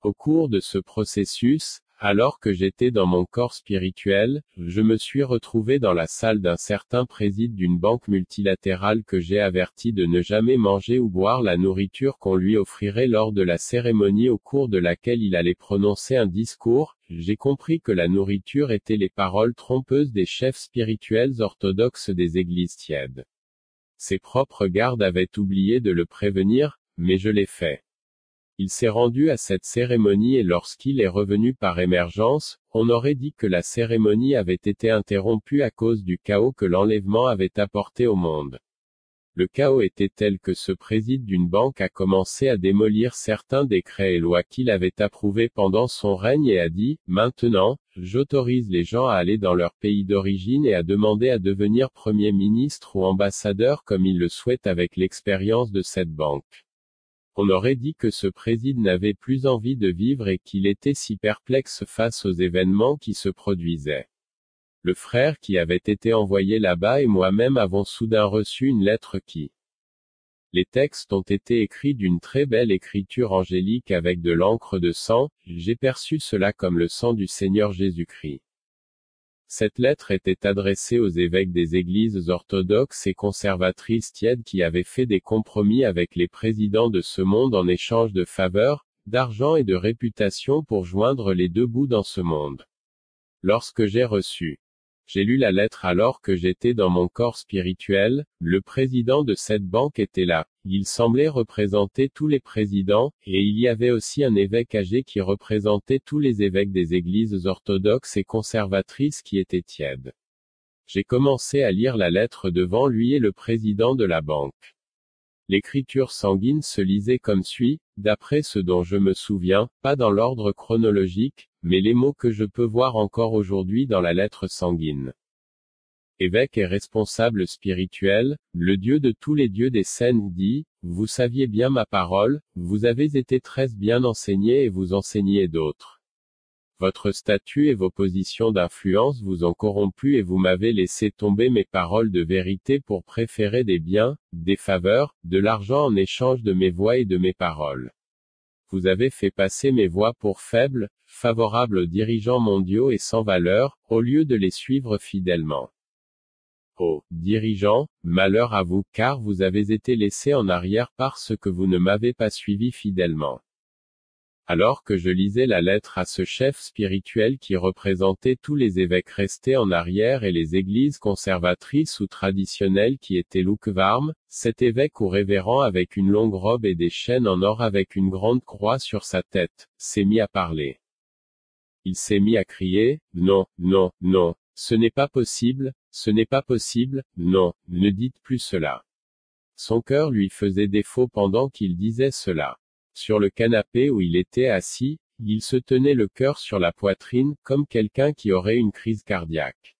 Au cours de ce processus, alors que j'étais dans mon corps spirituel, je me suis retrouvé dans la salle d'un certain président d'une banque multilatérale que j'ai averti de ne jamais manger ou boire la nourriture qu'on lui offrirait lors de la cérémonie au cours de laquelle il allait prononcer un discours. J'ai compris que la nourriture était les paroles trompeuses des chefs spirituels orthodoxes des églises tièdes. Ses propres gardes avaient oublié de le prévenir, mais je l'ai fait. Il s'est rendu à cette cérémonie et lorsqu'il est revenu par émergence, on aurait dit que la cérémonie avait été interrompue à cause du chaos que l'enlèvement avait apporté au monde. Le chaos était tel que ce président d'une banque a commencé à démolir certains décrets et lois qu'il avait approuvés pendant son règne et a dit, maintenant, j'autorise les gens à aller dans leur pays d'origine et à demander à devenir Premier ministre ou ambassadeur comme ils le souhaitent avec l'expérience de cette banque. On aurait dit que ce président n'avait plus envie de vivre et qu'il était si perplexe face aux événements qui se produisaient. Le frère qui avait été envoyé là-bas et moi-même avons soudain reçu une lettre qui. Les textes ont été écrits d'une très belle écriture angélique avec de l'encre de sang, j'ai perçu cela comme le sang du Seigneur Jésus-Christ. Cette lettre était adressée aux évêques des églises orthodoxes et conservatrices tièdes qui avaient fait des compromis avec les présidents de ce monde en échange de faveurs, d'argent et de réputation pour joindre les deux bouts dans ce monde. Lorsque j'ai lu la lettre alors que j'étais dans mon corps spirituel, le président de cette banque était là. Il semblait représenter tous les présidents, et il y avait aussi un évêque âgé qui représentait tous les évêques des églises orthodoxes et conservatrices qui étaient tièdes. J'ai commencé à lire la lettre devant lui et le président de la banque. L'écriture sanguine se lisait comme suit, d'après ce dont je me souviens, pas dans l'ordre chronologique, mais les mots que je peux voir encore aujourd'hui dans la lettre sanguine. Évêque et responsable spirituel, le Dieu de tous les dieux des scènes dit, vous saviez bien ma parole, vous avez été très bien enseigné et vous enseignez d'autres. Votre statut et vos positions d'influence vous ont corrompu et vous m'avez laissé tomber mes paroles de vérité pour préférer des biens, des faveurs, de l'argent en échange de mes voix et de mes paroles. Vous avez fait passer mes voix pour faibles, favorables aux dirigeants mondiaux et sans valeur, au lieu de les suivre fidèlement. Ô dirigeants, malheur à vous car vous avez été laissés en arrière parce que vous ne m'avez pas suivi fidèlement. Alors que je lisais la lettre à ce chef spirituel qui représentait tous les évêques restés en arrière et les églises conservatrices ou traditionnelles qui étaient lukewarm, cet évêque ou révérend avec une longue robe et des chaînes en or avec une grande croix sur sa tête, s'est mis à parler. Il s'est mis à crier, non, non, non, ce n'est pas possible, non, ne dites plus cela. Son cœur lui faisait défaut pendant qu'il disait cela. Sur le canapé où il était assis, il se tenait le cœur sur la poitrine, comme quelqu'un qui aurait une crise cardiaque.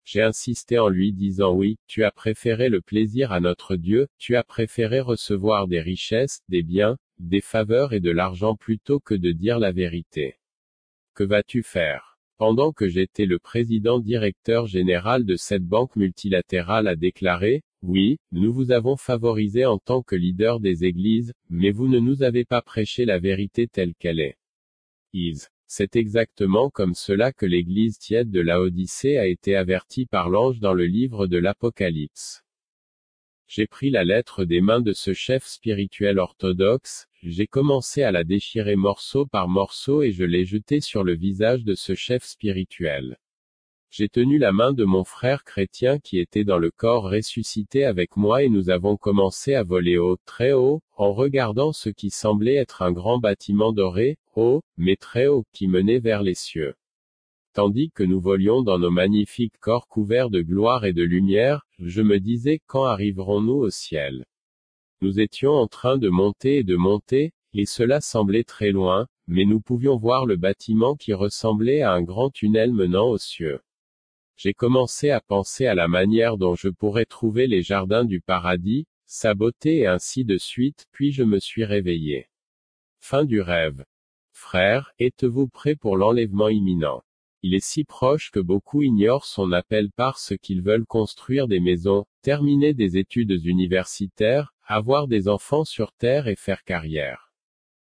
J'ai insisté en lui disant oui, tu as préféré le plaisir à notre Dieu, tu as préféré recevoir des richesses, des biens, des faveurs et de l'argent plutôt que de dire la vérité. Que vas-tu faire? Pendant que j'étais le président directeur général de cette banque multilatérale a déclaré, oui, nous vous avons favorisé en tant que leader des églises, mais vous ne nous avez pas prêché la vérité telle qu'elle est. C'est exactement comme cela que l'église tiède de Laodicée a été avertie par l'ange dans le livre de l'Apocalypse. J'ai pris la lettre des mains de ce chef spirituel orthodoxe, j'ai commencé à la déchirer morceau par morceau et je l'ai jetée sur le visage de ce chef spirituel. J'ai tenu la main de mon frère chrétien qui était dans le corps ressuscité avec moi et nous avons commencé à voler haut, très haut, en regardant ce qui semblait être un grand bâtiment doré, haut, mais très haut, qui menait vers les cieux. Tandis que nous volions dans nos magnifiques corps couverts de gloire et de lumière, je me disais, quand arriverons-nous au ciel? Nous étions en train de monter, et cela semblait très loin, mais nous pouvions voir le bâtiment qui ressemblait à un grand tunnel menant aux cieux. J'ai commencé à penser à la manière dont je pourrais trouver les jardins du paradis, sa beauté et ainsi de suite, puis je me suis réveillé. Fin du rêve. Frères, êtes-vous prêts pour l'enlèvement imminent? Il est si proche que beaucoup ignorent son appel parce qu'ils veulent construire des maisons, terminer des études universitaires, avoir des enfants sur terre et faire carrière.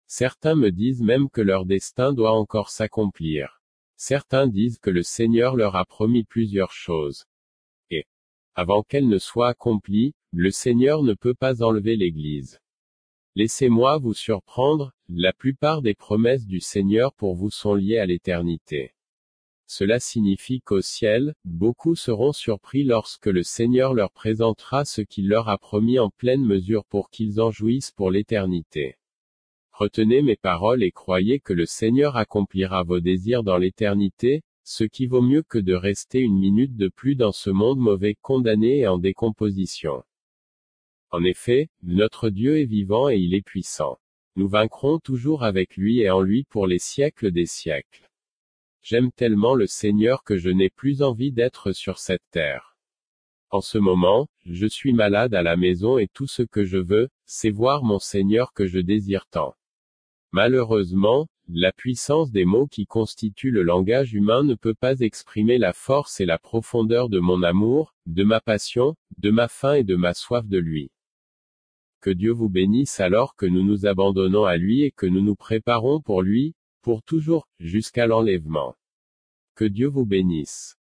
Certains me disent même que leur destin doit encore s'accomplir. Certains disent que le Seigneur leur a promis plusieurs choses. Et, avant qu'elles ne soient accomplies, le Seigneur ne peut pas enlever l'Église. Laissez-moi vous surprendre, la plupart des promesses du Seigneur pour vous sont liées à l'éternité. Cela signifie qu'au ciel, beaucoup seront surpris lorsque le Seigneur leur présentera ce qu'il leur a promis en pleine mesure pour qu'ils en jouissent pour l'éternité. Retenez mes paroles et croyez que le Seigneur accomplira vos désirs dans l'éternité, ce qui vaut mieux que de rester une minute de plus dans ce monde mauvais condamné et en décomposition. En effet, notre Dieu est vivant et il est puissant. Nous vaincrons toujours avec lui et en lui pour les siècles des siècles. J'aime tellement le Seigneur que je n'ai plus envie d'être sur cette terre. En ce moment, je suis malade à la maison et tout ce que je veux, c'est voir mon Seigneur que je désire tant. Malheureusement, la puissance des mots qui constituent le langage humain ne peut pas exprimer la force et la profondeur de mon amour, de ma passion, de ma faim et de ma soif de lui. Que Dieu vous bénisse alors que nous nous abandonnons à lui et que nous nous préparons pour lui, pour toujours, jusqu'à l'enlèvement. Que Dieu vous bénisse.